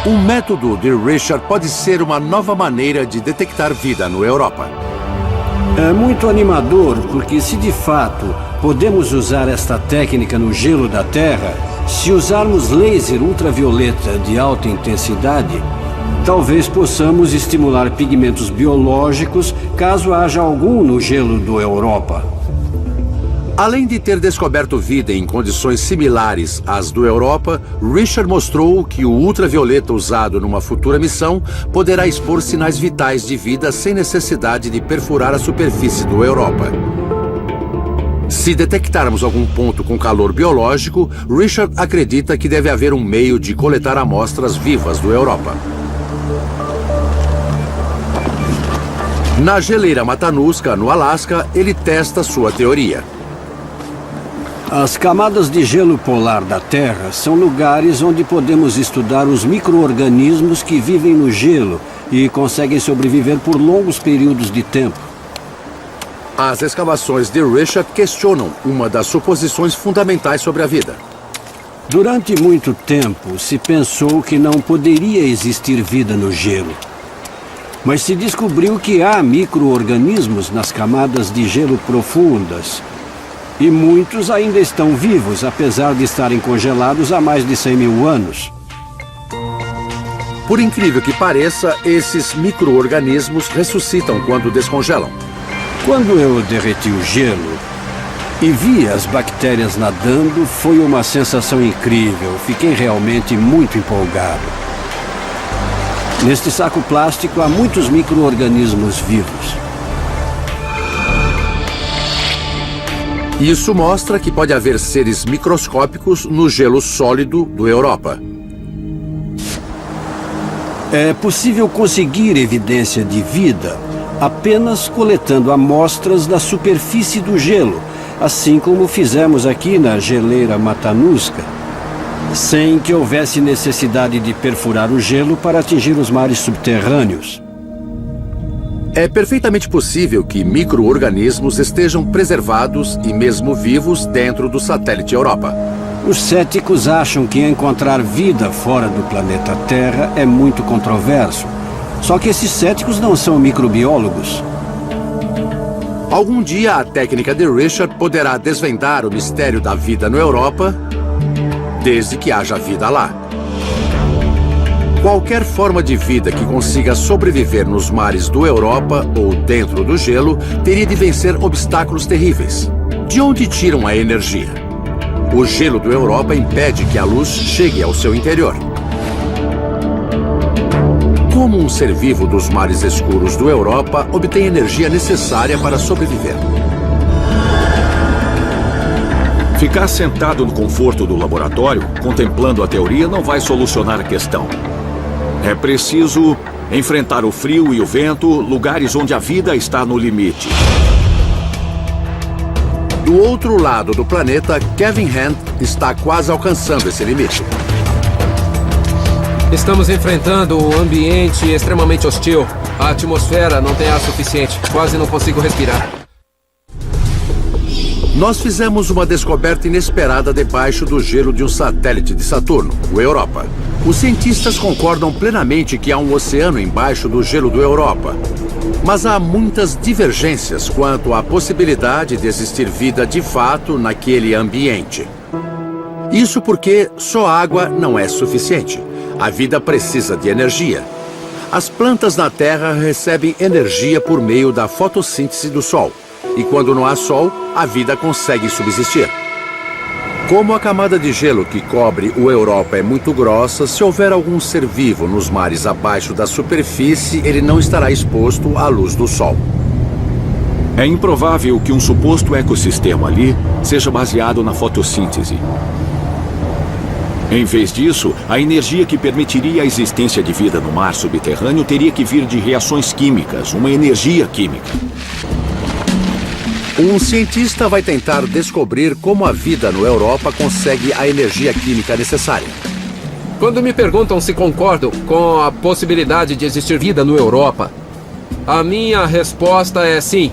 O método de Richard pode ser uma nova maneira de detectar vida no Europa. É muito animador, porque se de fato podemos usar esta técnica no gelo da Terra, se usarmos laser ultravioleta de alta intensidade, talvez possamos estimular pigmentos biológicos caso haja algum no gelo do Europa. Além de ter descoberto vida em condições similares às do Europa, Richard mostrou que o ultravioleta usado numa futura missão poderá expor sinais vitais de vida sem necessidade de perfurar a superfície do Europa. Se detectarmos algum ponto com calor biológico, Richard acredita que deve haver um meio de coletar amostras vivas do Europa. Na geleira Matanuska, no Alasca, ele testa sua teoria. As camadas de gelo polar da Terra são lugares onde podemos estudar os micro-organismos que vivem no gelo e conseguem sobreviver por longos períodos de tempo. As escavações de Richard questionam uma das suposições fundamentais sobre a vida. Durante muito tempo, se pensou que não poderia existir vida no gelo. Mas se descobriu que há micro-organismos nas camadas de gelo profundas. E muitos ainda estão vivos, apesar de estarem congelados há mais de 100 mil anos. Por incrível que pareça, esses micro-organismos ressuscitam quando descongelam. Quando eu derreti o gelo e vi as bactérias nadando, foi uma sensação incrível. Fiquei realmente muito empolgado. Neste saco plástico há muitos micro-organismos vivos. Isso mostra que pode haver seres microscópicos no gelo sólido do Europa. É possível conseguir evidência de vida apenas coletando amostras da superfície do gelo, assim como fizemos aqui na geleira Matanuska, sem que houvesse necessidade de perfurar o gelo para atingir os mares subterrâneos. É perfeitamente possível que micro-organismos estejam preservados e mesmo vivos dentro do satélite Europa. Os céticos acham que encontrar vida fora do planeta Terra é muito controverso. Só que esses céticos não são microbiólogos. Algum dia, a técnica de Richard poderá desvendar o mistério da vida na Europa, desde que haja vida lá. Qualquer forma de vida que consiga sobreviver nos mares do Europa ou dentro do gelo teria de vencer obstáculos terríveis. De onde tiram a energia? O gelo do Europa impede que a luz chegue ao seu interior. Como um ser vivo dos mares escuros do Europa obtém energia necessária para sobreviver? Ficar sentado no conforto do laboratório, contemplando a teoria, não vai solucionar a questão. É preciso enfrentar o frio e o vento, lugares onde a vida está no limite. Do outro lado do planeta, Kevin Hand está quase alcançando esse limite. Estamos enfrentando um ambiente extremamente hostil. A atmosfera não tem ar suficiente. Quase não consigo respirar. Nós fizemos uma descoberta inesperada debaixo do gelo de um satélite de Saturno, o Europa. Os cientistas concordam plenamente que há um oceano embaixo do gelo do Europa. Mas há muitas divergências quanto à possibilidade de existir vida de fato naquele ambiente. Isso porque só água não é suficiente. A vida precisa de energia. As plantas na Terra recebem energia por meio da fotossíntese do Sol. E quando não há sol, a vida consegue subsistir. Como a camada de gelo que cobre o Europa é muito grossa, se houver algum ser vivo nos mares abaixo da superfície, ele não estará exposto à luz do sol. É improvável que um suposto ecossistema ali seja baseado na fotossíntese. Em vez disso, a energia que permitiria a existência de vida no mar subterrâneo teria que vir de reações químicas, uma energia química. Um cientista vai tentar descobrir como a vida no Europa consegue a energia química necessária. Quando me perguntam se concordo com a possibilidade de existir vida no Europa, a minha resposta é sim.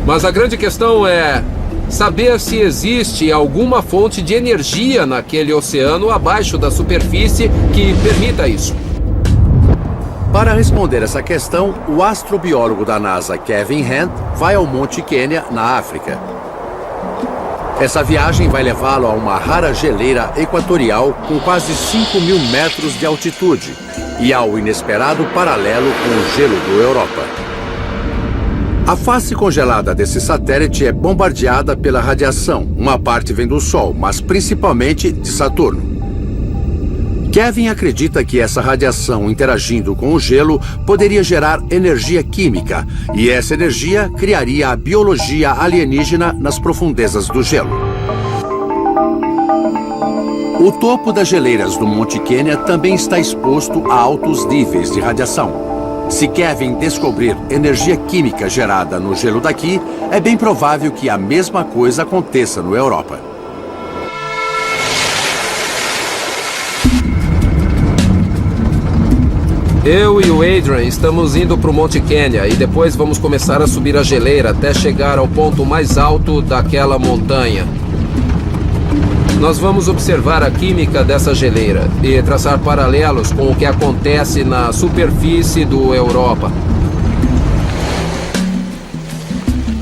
Mas a grande questão é saber se existe alguma fonte de energia naquele oceano abaixo da superfície que permita isso. Para responder essa questão, o astrobiólogo da NASA, Kevin Hand, vai ao Monte Quênia, na África. Essa viagem vai levá-lo a uma rara geleira equatorial com quase 5.000 metros de altitude e ao inesperado paralelo com o gelo do Europa. A face congelada desse satélite é bombardeada pela radiação. Uma parte vem do Sol, mas principalmente de Saturno. Kevin acredita que essa radiação interagindo com o gelo poderia gerar energia química, e essa energia criaria a biologia alienígena nas profundezas do gelo. O topo das geleiras do Monte Quênia também está exposto a altos níveis de radiação. Se Kevin descobrir energia química gerada no gelo daqui, é bem provável que a mesma coisa aconteça no Europa. Eu e o Adrian estamos indo para o Monte Quênia e depois vamos começar a subir a geleira até chegar ao ponto mais alto daquela montanha. Nós vamos observar a química dessa geleira e traçar paralelos com o que acontece na superfície do Europa.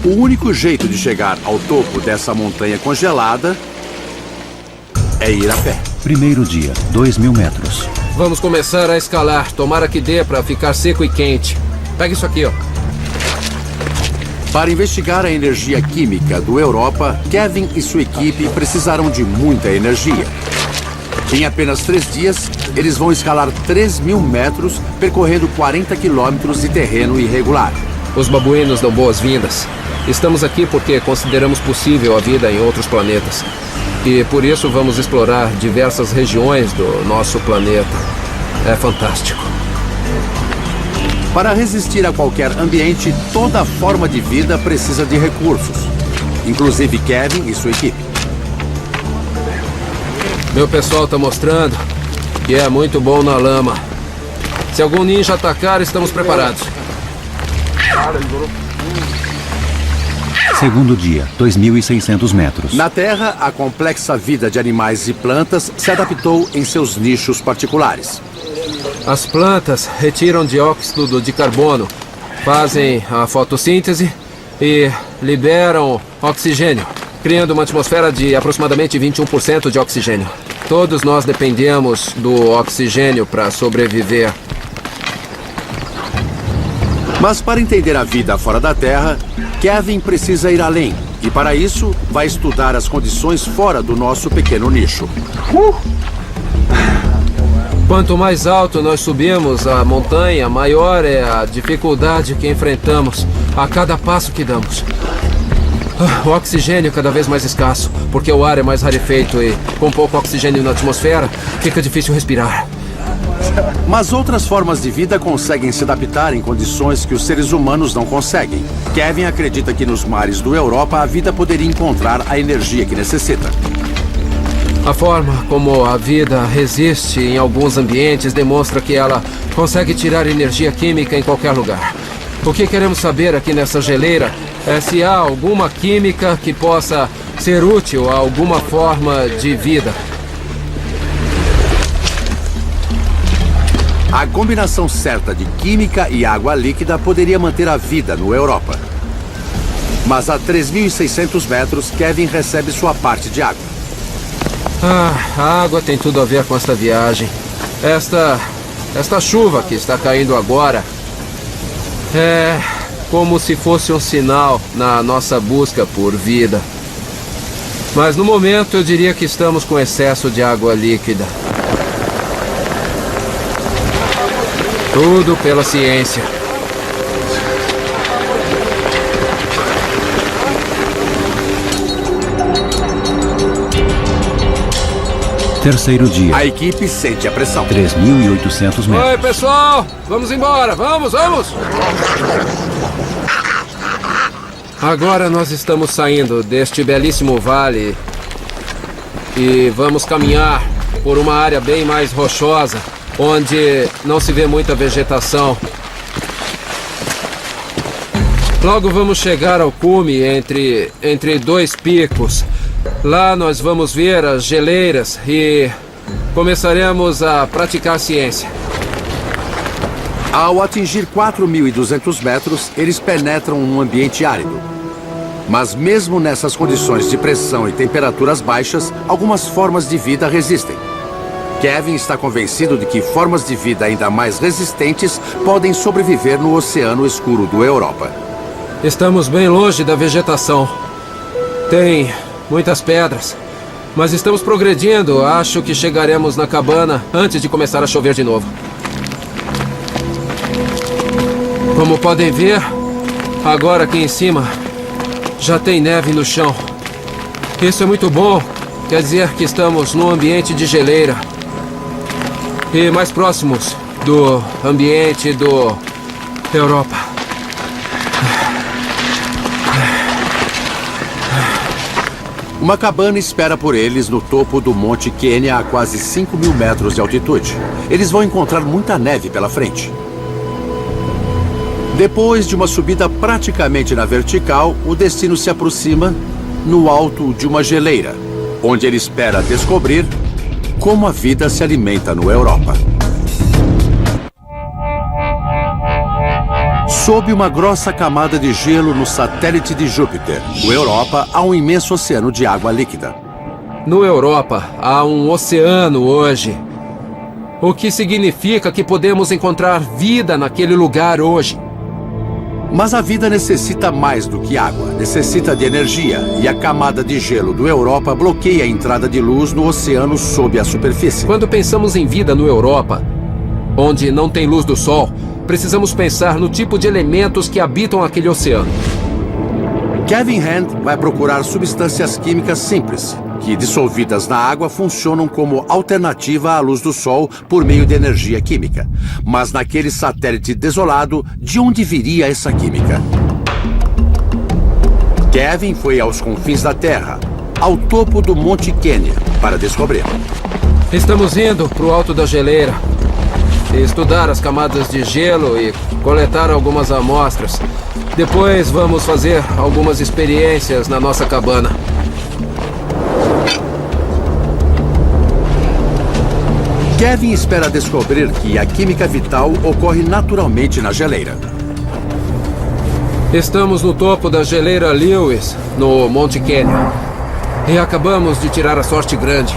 O único jeito de chegar ao topo dessa montanha congelada é ir a pé. Primeiro dia, 2.000 metros. Vamos começar a escalar. Tomara que dê para ficar seco e quente. Pega isso aqui, ó. Para investigar a energia química do Europa, Kevin e sua equipe precisaram de muita energia. Em apenas 3 dias, eles vão escalar 3.000 metros, percorrendo 40 quilômetros de terreno irregular. Os babuínos dão boas-vindas. Estamos aqui porque consideramos possível a vida em outros planetas. E por isso vamos explorar diversas regiões do nosso planeta. É fantástico. Para resistir a qualquer ambiente, toda forma de vida precisa de recursos, inclusive Kevin e sua equipe. Meu pessoal está mostrando que é muito bom na lama. Se algum ninja atacar, estamos preparados. Segundo dia, 2.600 metros. Na Terra, a complexa vida de animais e plantas se adaptou em seus nichos particulares. As plantas retiram dióxido de carbono, fazem a fotossíntese e liberam oxigênio, criando uma atmosfera de aproximadamente 21% de oxigênio. Todos nós dependemos do oxigênio para sobreviver. Mas para entender a vida fora da Terra, Kevin precisa ir além. E para isso, vai estudar as condições fora do nosso pequeno nicho. Quanto mais alto nós subimos a montanha, maior é a dificuldade que enfrentamos a cada passo que damos. O oxigênio é cada vez mais escasso, porque o ar é mais rarefeito e, com pouco oxigênio na atmosfera, fica difícil respirar. Mas outras formas de vida conseguem se adaptar em condições que os seres humanos não conseguem. Kevin acredita que nos mares do Europa a vida poderia encontrar a energia que necessita. A forma como a vida resiste em alguns ambientes demonstra que ela consegue tirar energia química em qualquer lugar. O que queremos saber aqui nessa geleira é se há alguma química que possa ser útil a alguma forma de vida. A combinação certa de química e água líquida poderia manter a vida no Europa. Mas a 3.600 metros, Kevin recebe sua parte de água. A água tem tudo a ver com esta viagem. Esta chuva que está caindo agora é como se fosse um sinal na nossa busca por vida. Mas no momento eu diria que estamos com excesso de água líquida. Tudo pela ciência. Terceiro dia. A equipe sente a pressão. 3.800 metros. Oi, pessoal! Vamos embora! Vamos! Agora nós estamos saindo deste belíssimo vale e vamos caminhar por uma área bem mais rochosa, onde não se vê muita vegetação. Logo vamos chegar ao cume entre dois picos. Lá nós vamos ver as geleiras e começaremos a praticar ciência. Ao atingir 4.200 metros, eles penetram num ambiente árido. Mas mesmo nessas condições de pressão e temperaturas baixas, algumas formas de vida resistem. Kevin está convencido de que formas de vida ainda mais resistentes podem sobreviver no oceano escuro do Europa. Estamos bem longe da vegetação. Tem muitas pedras, mas estamos progredindo. Acho que chegaremos na cabana antes de começar a chover de novo. Como podem ver, agora aqui em cima já tem neve no chão. Isso é muito bom. Quer dizer que estamos num ambiente de geleira. E mais próximos do ambiente do Europa. Uma cabana espera por eles no topo do Monte Quênia a quase 5.000 metros de altitude. Eles vão encontrar muita neve pela frente. Depois de uma subida praticamente na vertical, o destino se aproxima no alto de uma geleira, onde ele espera descobrir como a vida se alimenta no Europa. Sob uma grossa camada de gelo no satélite de Júpiter, o Europa, há um imenso oceano de água líquida. No Europa, há um oceano hoje. O que significa que podemos encontrar vida naquele lugar hoje. Mas a vida necessita mais do que água, necessita de energia, e a camada de gelo do Europa bloqueia a entrada de luz no oceano sob a superfície. Quando pensamos em vida no Europa, onde não tem luz do sol, precisamos pensar no tipo de elementos que habitam aquele oceano. Kevin Hand vai procurar substâncias químicas simples, que dissolvidas na água funcionam como alternativa à luz do sol por meio de energia química. Mas naquele satélite desolado, de onde viria essa química? Kevin foi aos confins da Terra, ao topo do Monte Quênia, para descobrir. Estamos indo para o alto da geleira, estudar as camadas de gelo e coletar algumas amostras. Depois vamos fazer algumas experiências na nossa cabana. Kevin espera descobrir que a química vital ocorre naturalmente na geleira. Estamos no topo da geleira Lewis, no Monte Canyon. E acabamos de tirar a sorte grande.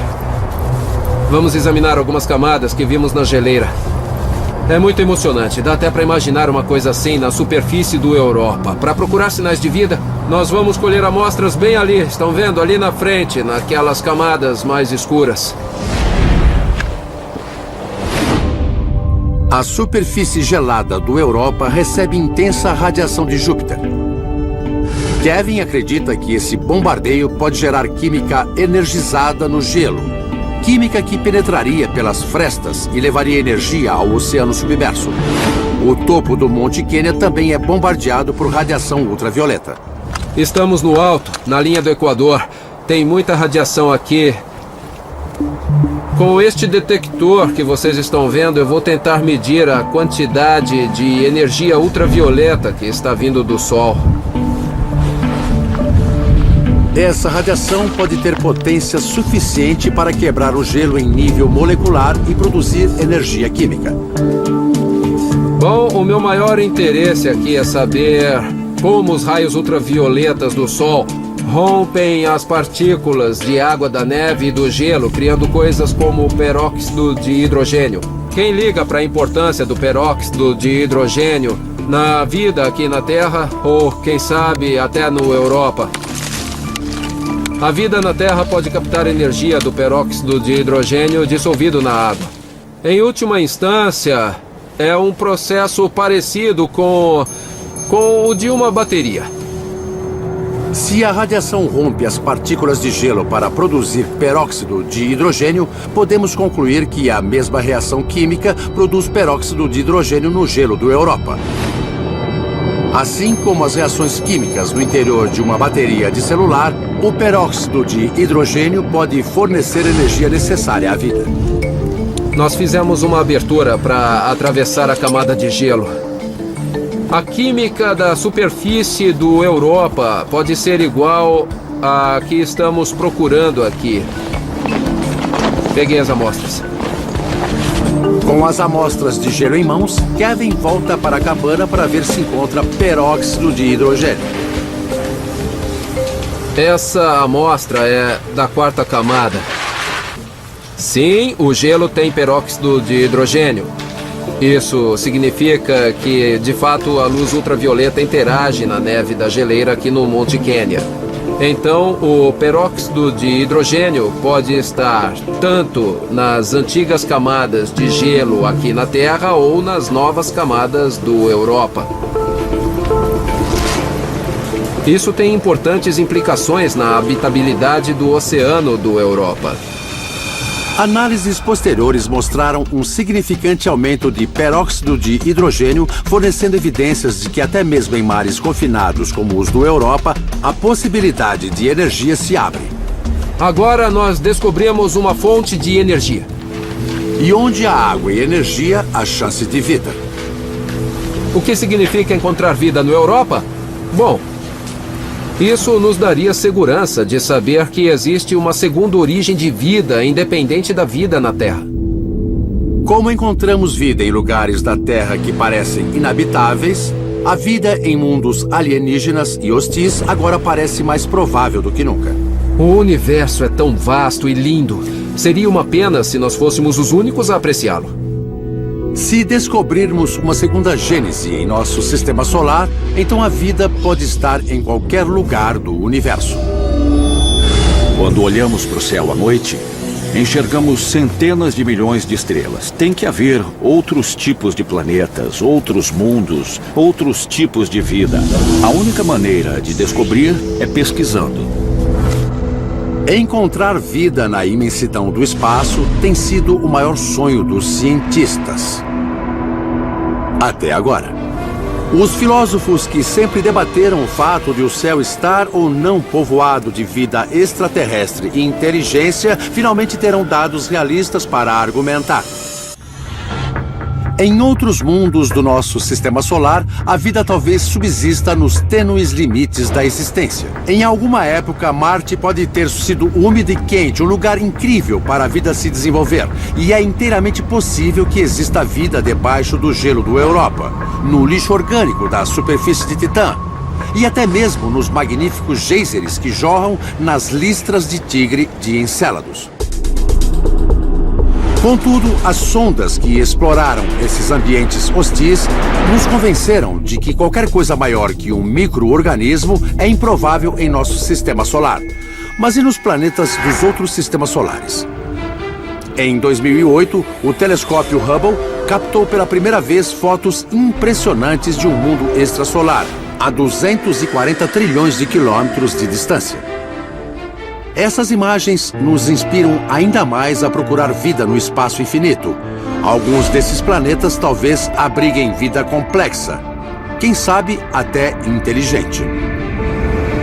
Vamos examinar algumas camadas que vimos na geleira. É muito emocionante. Dá até para imaginar uma coisa assim na superfície do Europa. Para procurar sinais de vida, nós vamos colher amostras bem ali. Estão vendo? Ali na frente, naquelas camadas mais escuras. A superfície gelada do Europa recebe intensa radiação de Júpiter. Kevin acredita que esse bombardeio pode gerar química energizada no gelo. Química que penetraria pelas frestas e levaria energia ao oceano submerso. O topo do Monte Kenya também é bombardeado por radiação ultravioleta. Estamos no alto, na linha do Equador. Tem muita radiação aqui. Com este detector que vocês estão vendo, eu vou tentar medir a quantidade de energia ultravioleta que está vindo do Sol. Essa radiação pode ter potência suficiente para quebrar o gelo em nível molecular e produzir energia química. Bom, o meu maior interesse aqui é saber como os raios ultravioletas do Sol rompem as partículas de água da neve e do gelo, criando coisas como o peróxido de hidrogênio. Quem liga para a importância do peróxido de hidrogênio na vida aqui na Terra, ou quem sabe até no Europa? A vida na Terra pode captar energia do peróxido de hidrogênio dissolvido na água. Em última instância, é um processo parecido com o de uma bateria. Se a radiação rompe as partículas de gelo para produzir peróxido de hidrogênio, podemos concluir que a mesma reação química produz peróxido de hidrogênio no gelo do Europa. Assim como as reações químicas no interior de uma bateria de celular, o peróxido de hidrogênio pode fornecer energia necessária à vida. Nós fizemos uma abertura para atravessar a camada de gelo. A química da superfície do Europa pode ser igual à que estamos procurando aqui. Peguei as amostras. Com as amostras de gelo em mãos, Kevin volta para a cabana para ver se encontra peróxido de hidrogênio. Essa amostra é da 4ª camada. Sim, o gelo tem peróxido de hidrogênio. Isso significa que, de fato, a luz ultravioleta interage na neve da geleira aqui no Monte Kenya. Então, o peróxido de hidrogênio pode estar tanto nas antigas camadas de gelo aqui na Terra ou nas novas camadas do Europa. Isso tem importantes implicações na habitabilidade do oceano do Europa. Análises posteriores mostraram um significante aumento de peróxido de hidrogênio, fornecendo evidências de que até mesmo em mares confinados como os do Europa, a possibilidade de energia se abre. Agora nós descobrimos uma fonte de energia. E onde há água e energia, há chance de vida. O que significa encontrar vida no Europa? Bom, isso nos daria segurança de saber que existe uma segunda origem de vida independente da vida na Terra. Como encontramos vida em lugares da Terra que parecem inabitáveis, a vida em mundos alienígenas e hostis agora parece mais provável do que nunca. O universo é tão vasto e lindo. Seria uma pena se nós fôssemos os únicos a apreciá-lo. Se descobrirmos uma segunda gênese em nosso sistema solar, então a vida pode estar em qualquer lugar do universo. Quando olhamos para o céu à noite, enxergamos centenas de milhões de estrelas. Tem que haver outros tipos de planetas, outros mundos, outros tipos de vida. A única maneira de descobrir é pesquisando. Encontrar vida na imensidão do espaço tem sido o maior sonho dos cientistas. Até agora. Os filósofos que sempre debateram o fato de o céu estar ou não povoado de vida extraterrestre e inteligência, finalmente terão dados realistas para argumentar. Em outros mundos do nosso sistema solar, a vida talvez subsista nos tênues limites da existência. Em alguma época, Marte pode ter sido úmido e quente, um lugar incrível para a vida se desenvolver. E é inteiramente possível que exista vida debaixo do gelo do Europa, no lixo orgânico da superfície de Titã. e até mesmo nos magníficos geysers que jorram nas listras de tigre de Encélados. Contudo, as sondas que exploraram esses ambientes hostis nos convenceram de que qualquer coisa maior que um micro-organismo é improvável em nosso sistema solar. Mas e nos planetas dos outros sistemas solares? Em 2008, o telescópio Hubble captou pela primeira vez fotos impressionantes de um mundo extrasolar, a 240 trilhões de quilômetros de distância. Essas imagens nos inspiram ainda mais a procurar vida no espaço infinito. Alguns desses planetas talvez abriguem vida complexa, quem sabe até inteligente.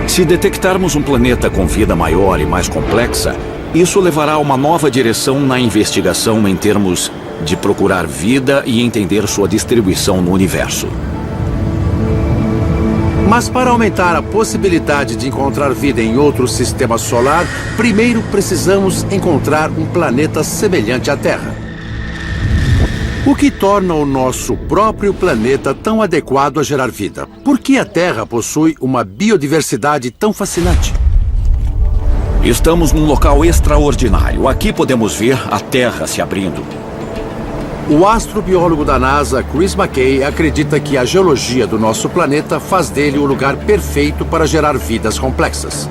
Se detectarmos um planeta com vida maior e mais complexa, isso levará a uma nova direção na investigação em termos de procurar vida e entender sua distribuição no universo. Mas para aumentar a possibilidade de encontrar vida em outro sistema solar, primeiro precisamos encontrar um planeta semelhante à Terra. O que torna o nosso próprio planeta tão adequado a gerar vida? Por que a Terra possui uma biodiversidade tão fascinante? Estamos num local extraordinário. Aqui podemos ver a Terra se abrindo. O astrobiólogo da NASA, Chris McKay, acredita que a geologia do nosso planeta faz dele o lugar perfeito para gerar vidas complexas.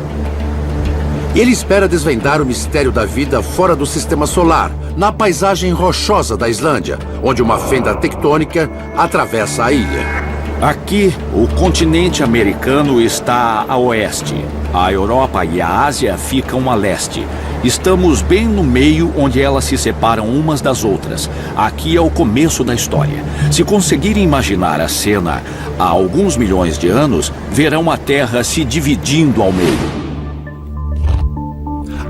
Ele espera desvendar o mistério da vida fora do sistema solar, na paisagem rochosa da Islândia, onde uma fenda tectônica atravessa a ilha. Aqui, o continente americano está a oeste. A Europa e a Ásia ficam a leste. Estamos bem no meio onde elas se separam umas das outras. Aqui é o começo da história. Se conseguirem imaginar a cena há alguns milhões de anos, verão a Terra se dividindo ao meio.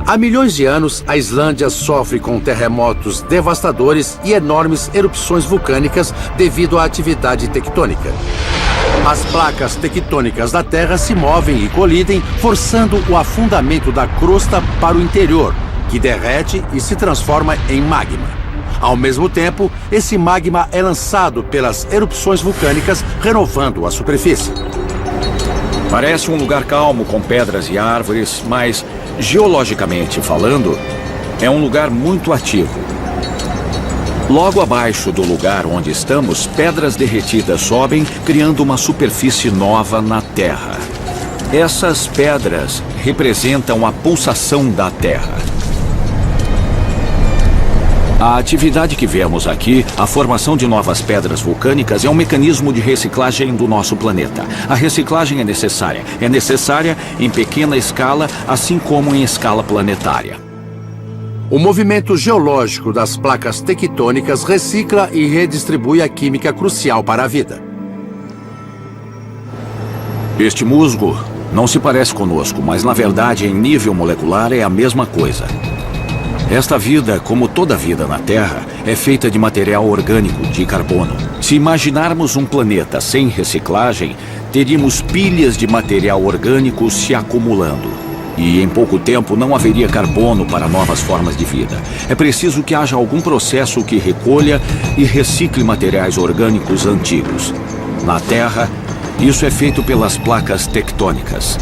Há milhões de anos, a Islândia sofre com terremotos devastadores e enormes erupções vulcânicas devido à atividade tectônica. As placas tectônicas da Terra se movem e colidem, forçando o afundamento da crosta para o interior, que derrete e se transforma em magma. Ao mesmo tempo, esse magma é lançado pelas erupções vulcânicas, renovando a superfície. Parece um lugar calmo com pedras e árvores, mas, geologicamente falando, é um lugar muito ativo. Logo abaixo do lugar onde estamos, pedras derretidas sobem, criando uma superfície nova na Terra. Essas pedras representam a pulsação da Terra. A atividade que vemos aqui, a formação de novas pedras vulcânicas, é um mecanismo de reciclagem do nosso planeta. A reciclagem é necessária em pequena escala, assim como em escala planetária. O movimento geológico das placas tectônicas recicla e redistribui a química crucial para a vida. Este musgo não se parece conosco, mas na verdade, em nível molecular, é a mesma coisa. Esta vida, como toda vida na Terra, é feita de material orgânico, de carbono. Se imaginarmos um planeta sem reciclagem, teríamos pilhas de material orgânico se acumulando. E em pouco tempo não haveria carbono para novas formas de vida. É preciso que haja algum processo que recolha e recicle materiais orgânicos antigos. Na Terra, isso é feito pelas placas tectônicas.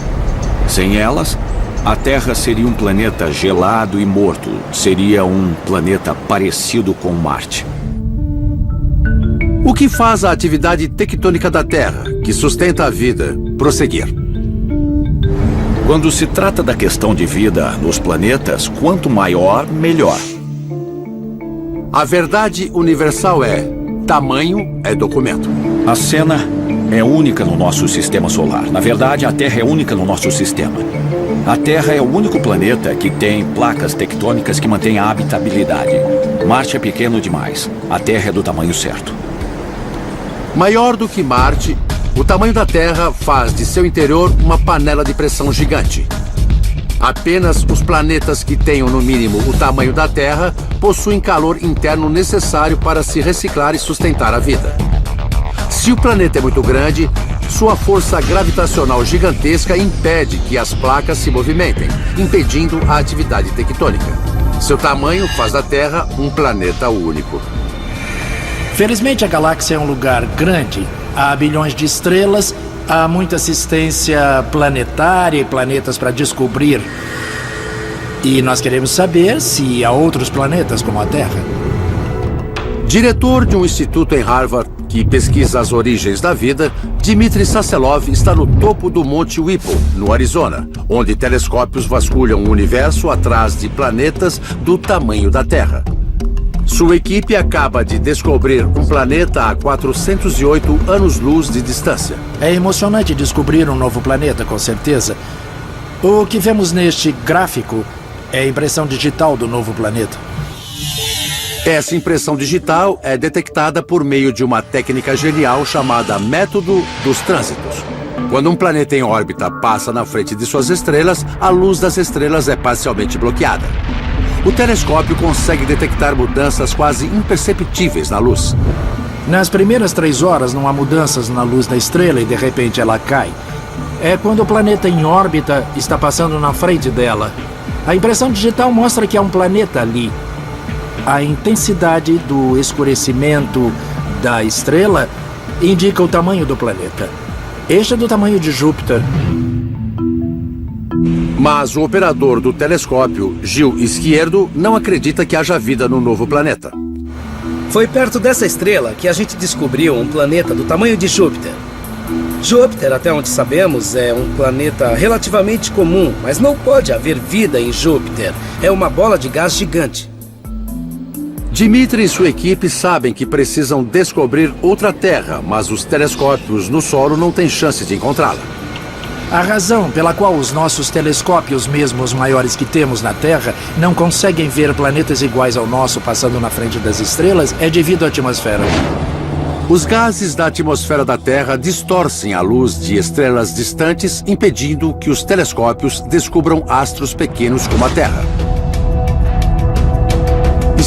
Sem elas, a Terra seria um planeta gelado e morto. Seria um planeta parecido com Marte. O que faz a atividade tectônica da Terra, que sustenta a vida, prosseguir? Quando se trata da questão de vida nos planetas, quanto maior, melhor. A verdade universal é: tamanho é documento. A cena é única no nosso sistema solar. Na verdade, a Terra é única no nosso sistema. A Terra é o único planeta que tem placas tectônicas que mantêm a habitabilidade. Marte é pequeno demais. A Terra é do tamanho certo. Maior do que Marte, o tamanho da Terra faz de seu interior uma panela de pressão gigante. Apenas os planetas que tenham no mínimo o tamanho da Terra possuem calor interno necessário para se reciclar e sustentar a vida. Se o planeta é muito grande, sua força gravitacional gigantesca impede que as placas se movimentem, impedindo a atividade tectônica. Seu tamanho faz da Terra um planeta único. Felizmente, a galáxia é um lugar grande. Há bilhões de estrelas Há muita assistência planetária e planetas para descobrir. E nós queremos saber se há outros planetas como a Terra. Diretor de um instituto em Harvard que pesquisa as origens da vida, Dmitry Sasselov está no topo do Monte Whipple, no Arizona, onde telescópios vasculham o universo atrás de planetas do tamanho da Terra. Sua equipe acaba de descobrir um planeta a 408 anos-luz de distância. É emocionante descobrir um novo planeta, com certeza. O que vemos neste gráfico é a impressão digital do novo planeta. Essa impressão digital é detectada por meio de uma técnica genial chamada método dos trânsitos. Quando um planeta em órbita passa na frente de suas estrelas, a luz das estrelas é parcialmente bloqueada. O telescópio consegue detectar mudanças quase imperceptíveis na luz. Nas primeiras 3 horas não há mudanças na luz da estrela e de repente ela cai. É quando o planeta em órbita está passando na frente dela. A impressão digital mostra que há um planeta ali. A intensidade do escurecimento da estrela indica o tamanho do planeta. Este é do tamanho de Júpiter. Mas o operador do telescópio, Gil Izquierdo, não acredita que haja vida no novo planeta. Foi perto dessa estrela que a gente descobriu um planeta do tamanho de Júpiter. Júpiter, até onde sabemos, é um planeta relativamente comum, mas não pode haver vida em Júpiter. É uma bola de gás gigante. Dmitry e sua equipe sabem que precisam descobrir outra Terra, mas os telescópios no solo não têm chance de encontrá-la. A razão pela qual os nossos telescópios, mesmo os maiores que temos na Terra, não conseguem ver planetas iguais ao nosso passando na frente das estrelas é devido à atmosfera. Os gases da atmosfera da Terra distorcem a luz de estrelas distantes, impedindo que os telescópios descubram astros pequenos como a Terra.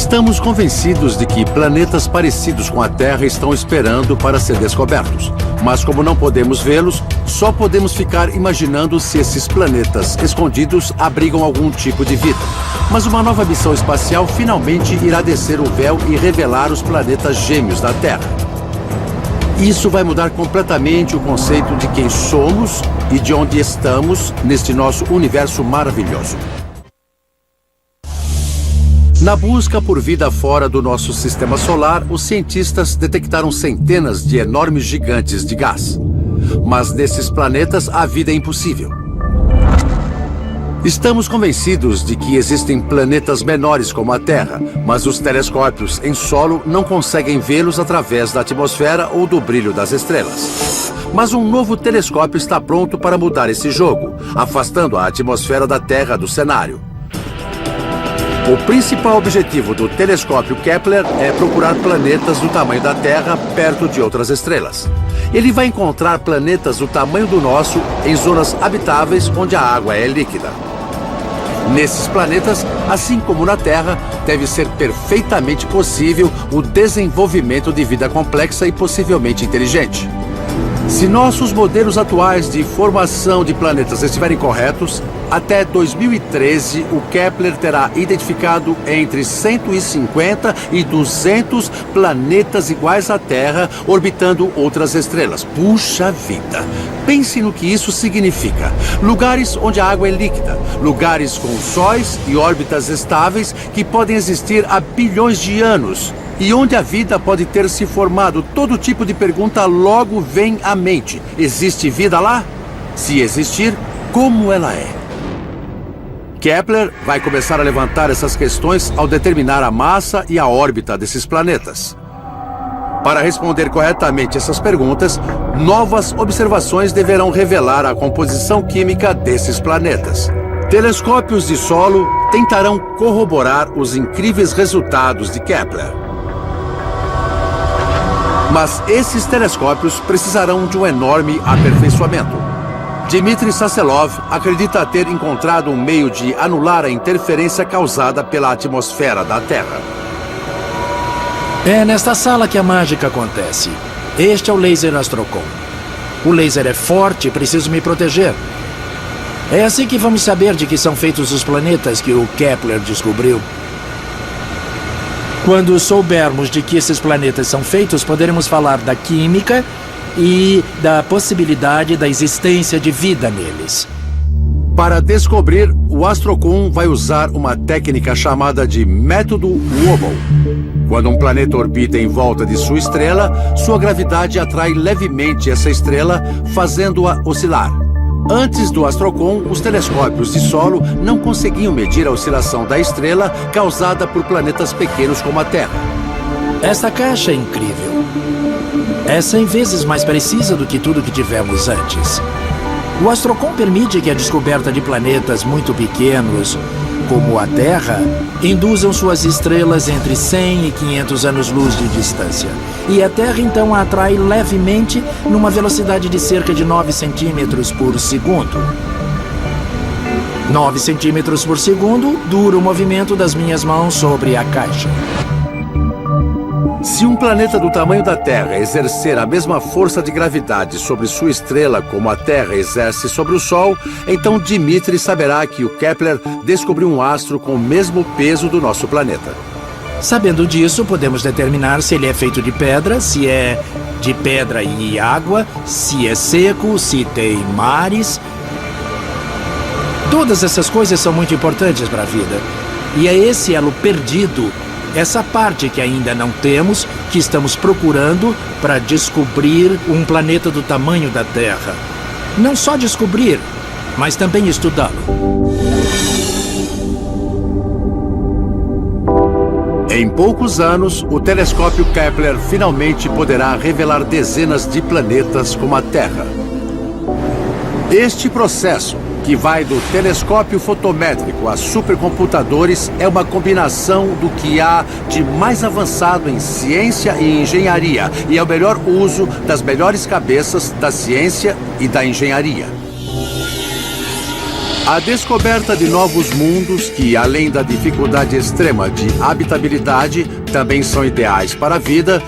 Estamos convencidos de que planetas parecidos com a Terra estão esperando para ser descobertos. Mas como não podemos vê-los, só podemos ficar imaginando se esses planetas escondidos abrigam algum tipo de vida. Mas uma nova missão espacial finalmente irá descer o véu e revelar os planetas gêmeos da Terra. Isso vai mudar completamente o conceito de quem somos e de onde estamos neste nosso universo maravilhoso. Na busca por vida fora do nosso sistema solar, os cientistas detectaram centenas de enormes gigantes de gás. Mas nesses planetas, a vida é impossível. Estamos convencidos de que existem planetas menores como a Terra, mas os telescópios em solo não conseguem vê-los através da atmosfera ou do brilho das estrelas. Mas um novo telescópio está pronto para mudar esse jogo, afastando a atmosfera da Terra do cenário. O principal objetivo do telescópio Kepler é procurar planetas do tamanho da Terra perto de outras estrelas. Ele vai encontrar planetas do tamanho do nosso em zonas habitáveis onde a água é líquida. Nesses planetas, assim como na Terra, deve ser perfeitamente possível o desenvolvimento de vida complexa e possivelmente inteligente. Se nossos modelos atuais de formação de planetas estiverem corretos, até 2013 o Kepler terá identificado entre 150 e 200 planetas iguais à Terra orbitando outras estrelas. Puxa vida! Pense no que isso significa. Lugares onde a água é líquida, lugares com sóis e órbitas estáveis que podem existir há bilhões de anos. E onde a vida pode ter se formado, todo tipo de pergunta logo vem à mente. Existe vida lá? Se existir, como ela é? Kepler vai começar a levantar essas questões ao determinar a massa e a órbita desses planetas. Para responder corretamente essas perguntas, novas observações deverão revelar a composição química desses planetas. Telescópios de solo tentarão corroborar os incríveis resultados de Kepler. Mas esses telescópios precisarão de um enorme aperfeiçoamento. Dmitry Sasselov acredita ter encontrado um meio de anular a interferência causada pela atmosfera da Terra. É nesta sala que a mágica acontece. Este é o laser Astrocom. O laser é forte e preciso me proteger. É assim que vamos saber de que são feitos os planetas que o Kepler descobriu. Quando soubermos de que esses planetas são feitos, poderemos falar da química e da possibilidade da existência de vida neles. Para descobrir, o Astrocom vai usar uma técnica chamada de método Wobble. Quando um planeta orbita em volta de sua estrela, sua gravidade atrai levemente essa estrela, fazendo-a oscilar. Antes do Astrocom, os telescópios de solo não conseguiam medir a oscilação da estrela causada por planetas pequenos como a Terra. Esta caixa é incrível. É 100 vezes mais precisa do que tudo que tivemos antes. O Astrocom permite que a descoberta de planetas muito pequenos, como a Terra, induzam suas estrelas entre 100 e 500 anos-luz de distância. E a Terra então a atrai levemente numa velocidade de cerca de 9 centímetros por segundo. 9 centímetros por segundo dura o movimento das minhas mãos sobre a caixa. Se um planeta do tamanho da Terra exercer a mesma força de gravidade sobre sua estrela como a Terra exerce sobre o Sol, então Dimitri saberá que o Kepler descobriu um astro com o mesmo peso do nosso planeta. Sabendo disso, podemos determinar se ele é feito de pedra, se é de pedra e água, se é seco, se tem mares. Todas essas coisas são muito importantes para a vida. E é esse elo perdido, essa parte que ainda não temos, que estamos procurando para descobrir um planeta do tamanho da Terra. Não só descobrir, mas também estudá-lo. Em poucos anos, o telescópio Kepler finalmente poderá revelar dezenas de planetas como a Terra. Este processo, que vai do telescópio fotométrico a supercomputadores, é uma combinação do que há de mais avançado em ciência e engenharia, e é o melhor uso das melhores cabeças da ciência e da engenharia. A descoberta de novos mundos que, além da dificuldade extrema de habitabilidade, também são ideais para a vida,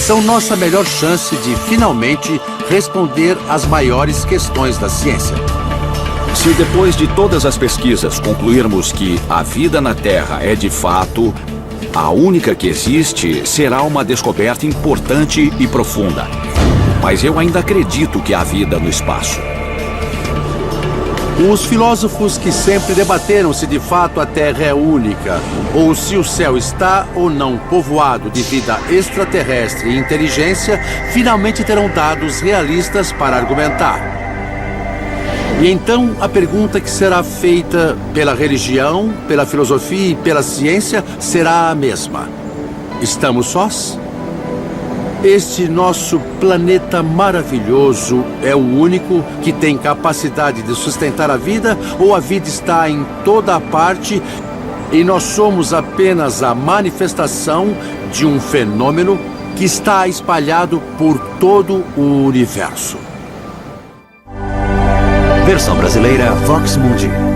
são nossa melhor chance de, finalmente, responder às maiores questões da ciência. Se depois de todas as pesquisas concluirmos que a vida na Terra é, de fato, a única que existe, será uma descoberta importante e profunda. Mas eu ainda acredito que há vida no espaço. Os filósofos que sempre debateram se de fato a Terra é única, ou se o céu está ou não povoado de vida extraterrestre e inteligência, finalmente terão dados realistas para argumentar. E então a pergunta que será feita pela religião, pela filosofia e pela ciência será a mesma. Estamos sós? Este nosso planeta maravilhoso é o único que tem capacidade de sustentar a vida, ou a vida está em toda a parte e nós somos apenas a manifestação de um fenômeno que está espalhado por todo o universo? Versão brasileira Vox Mundi.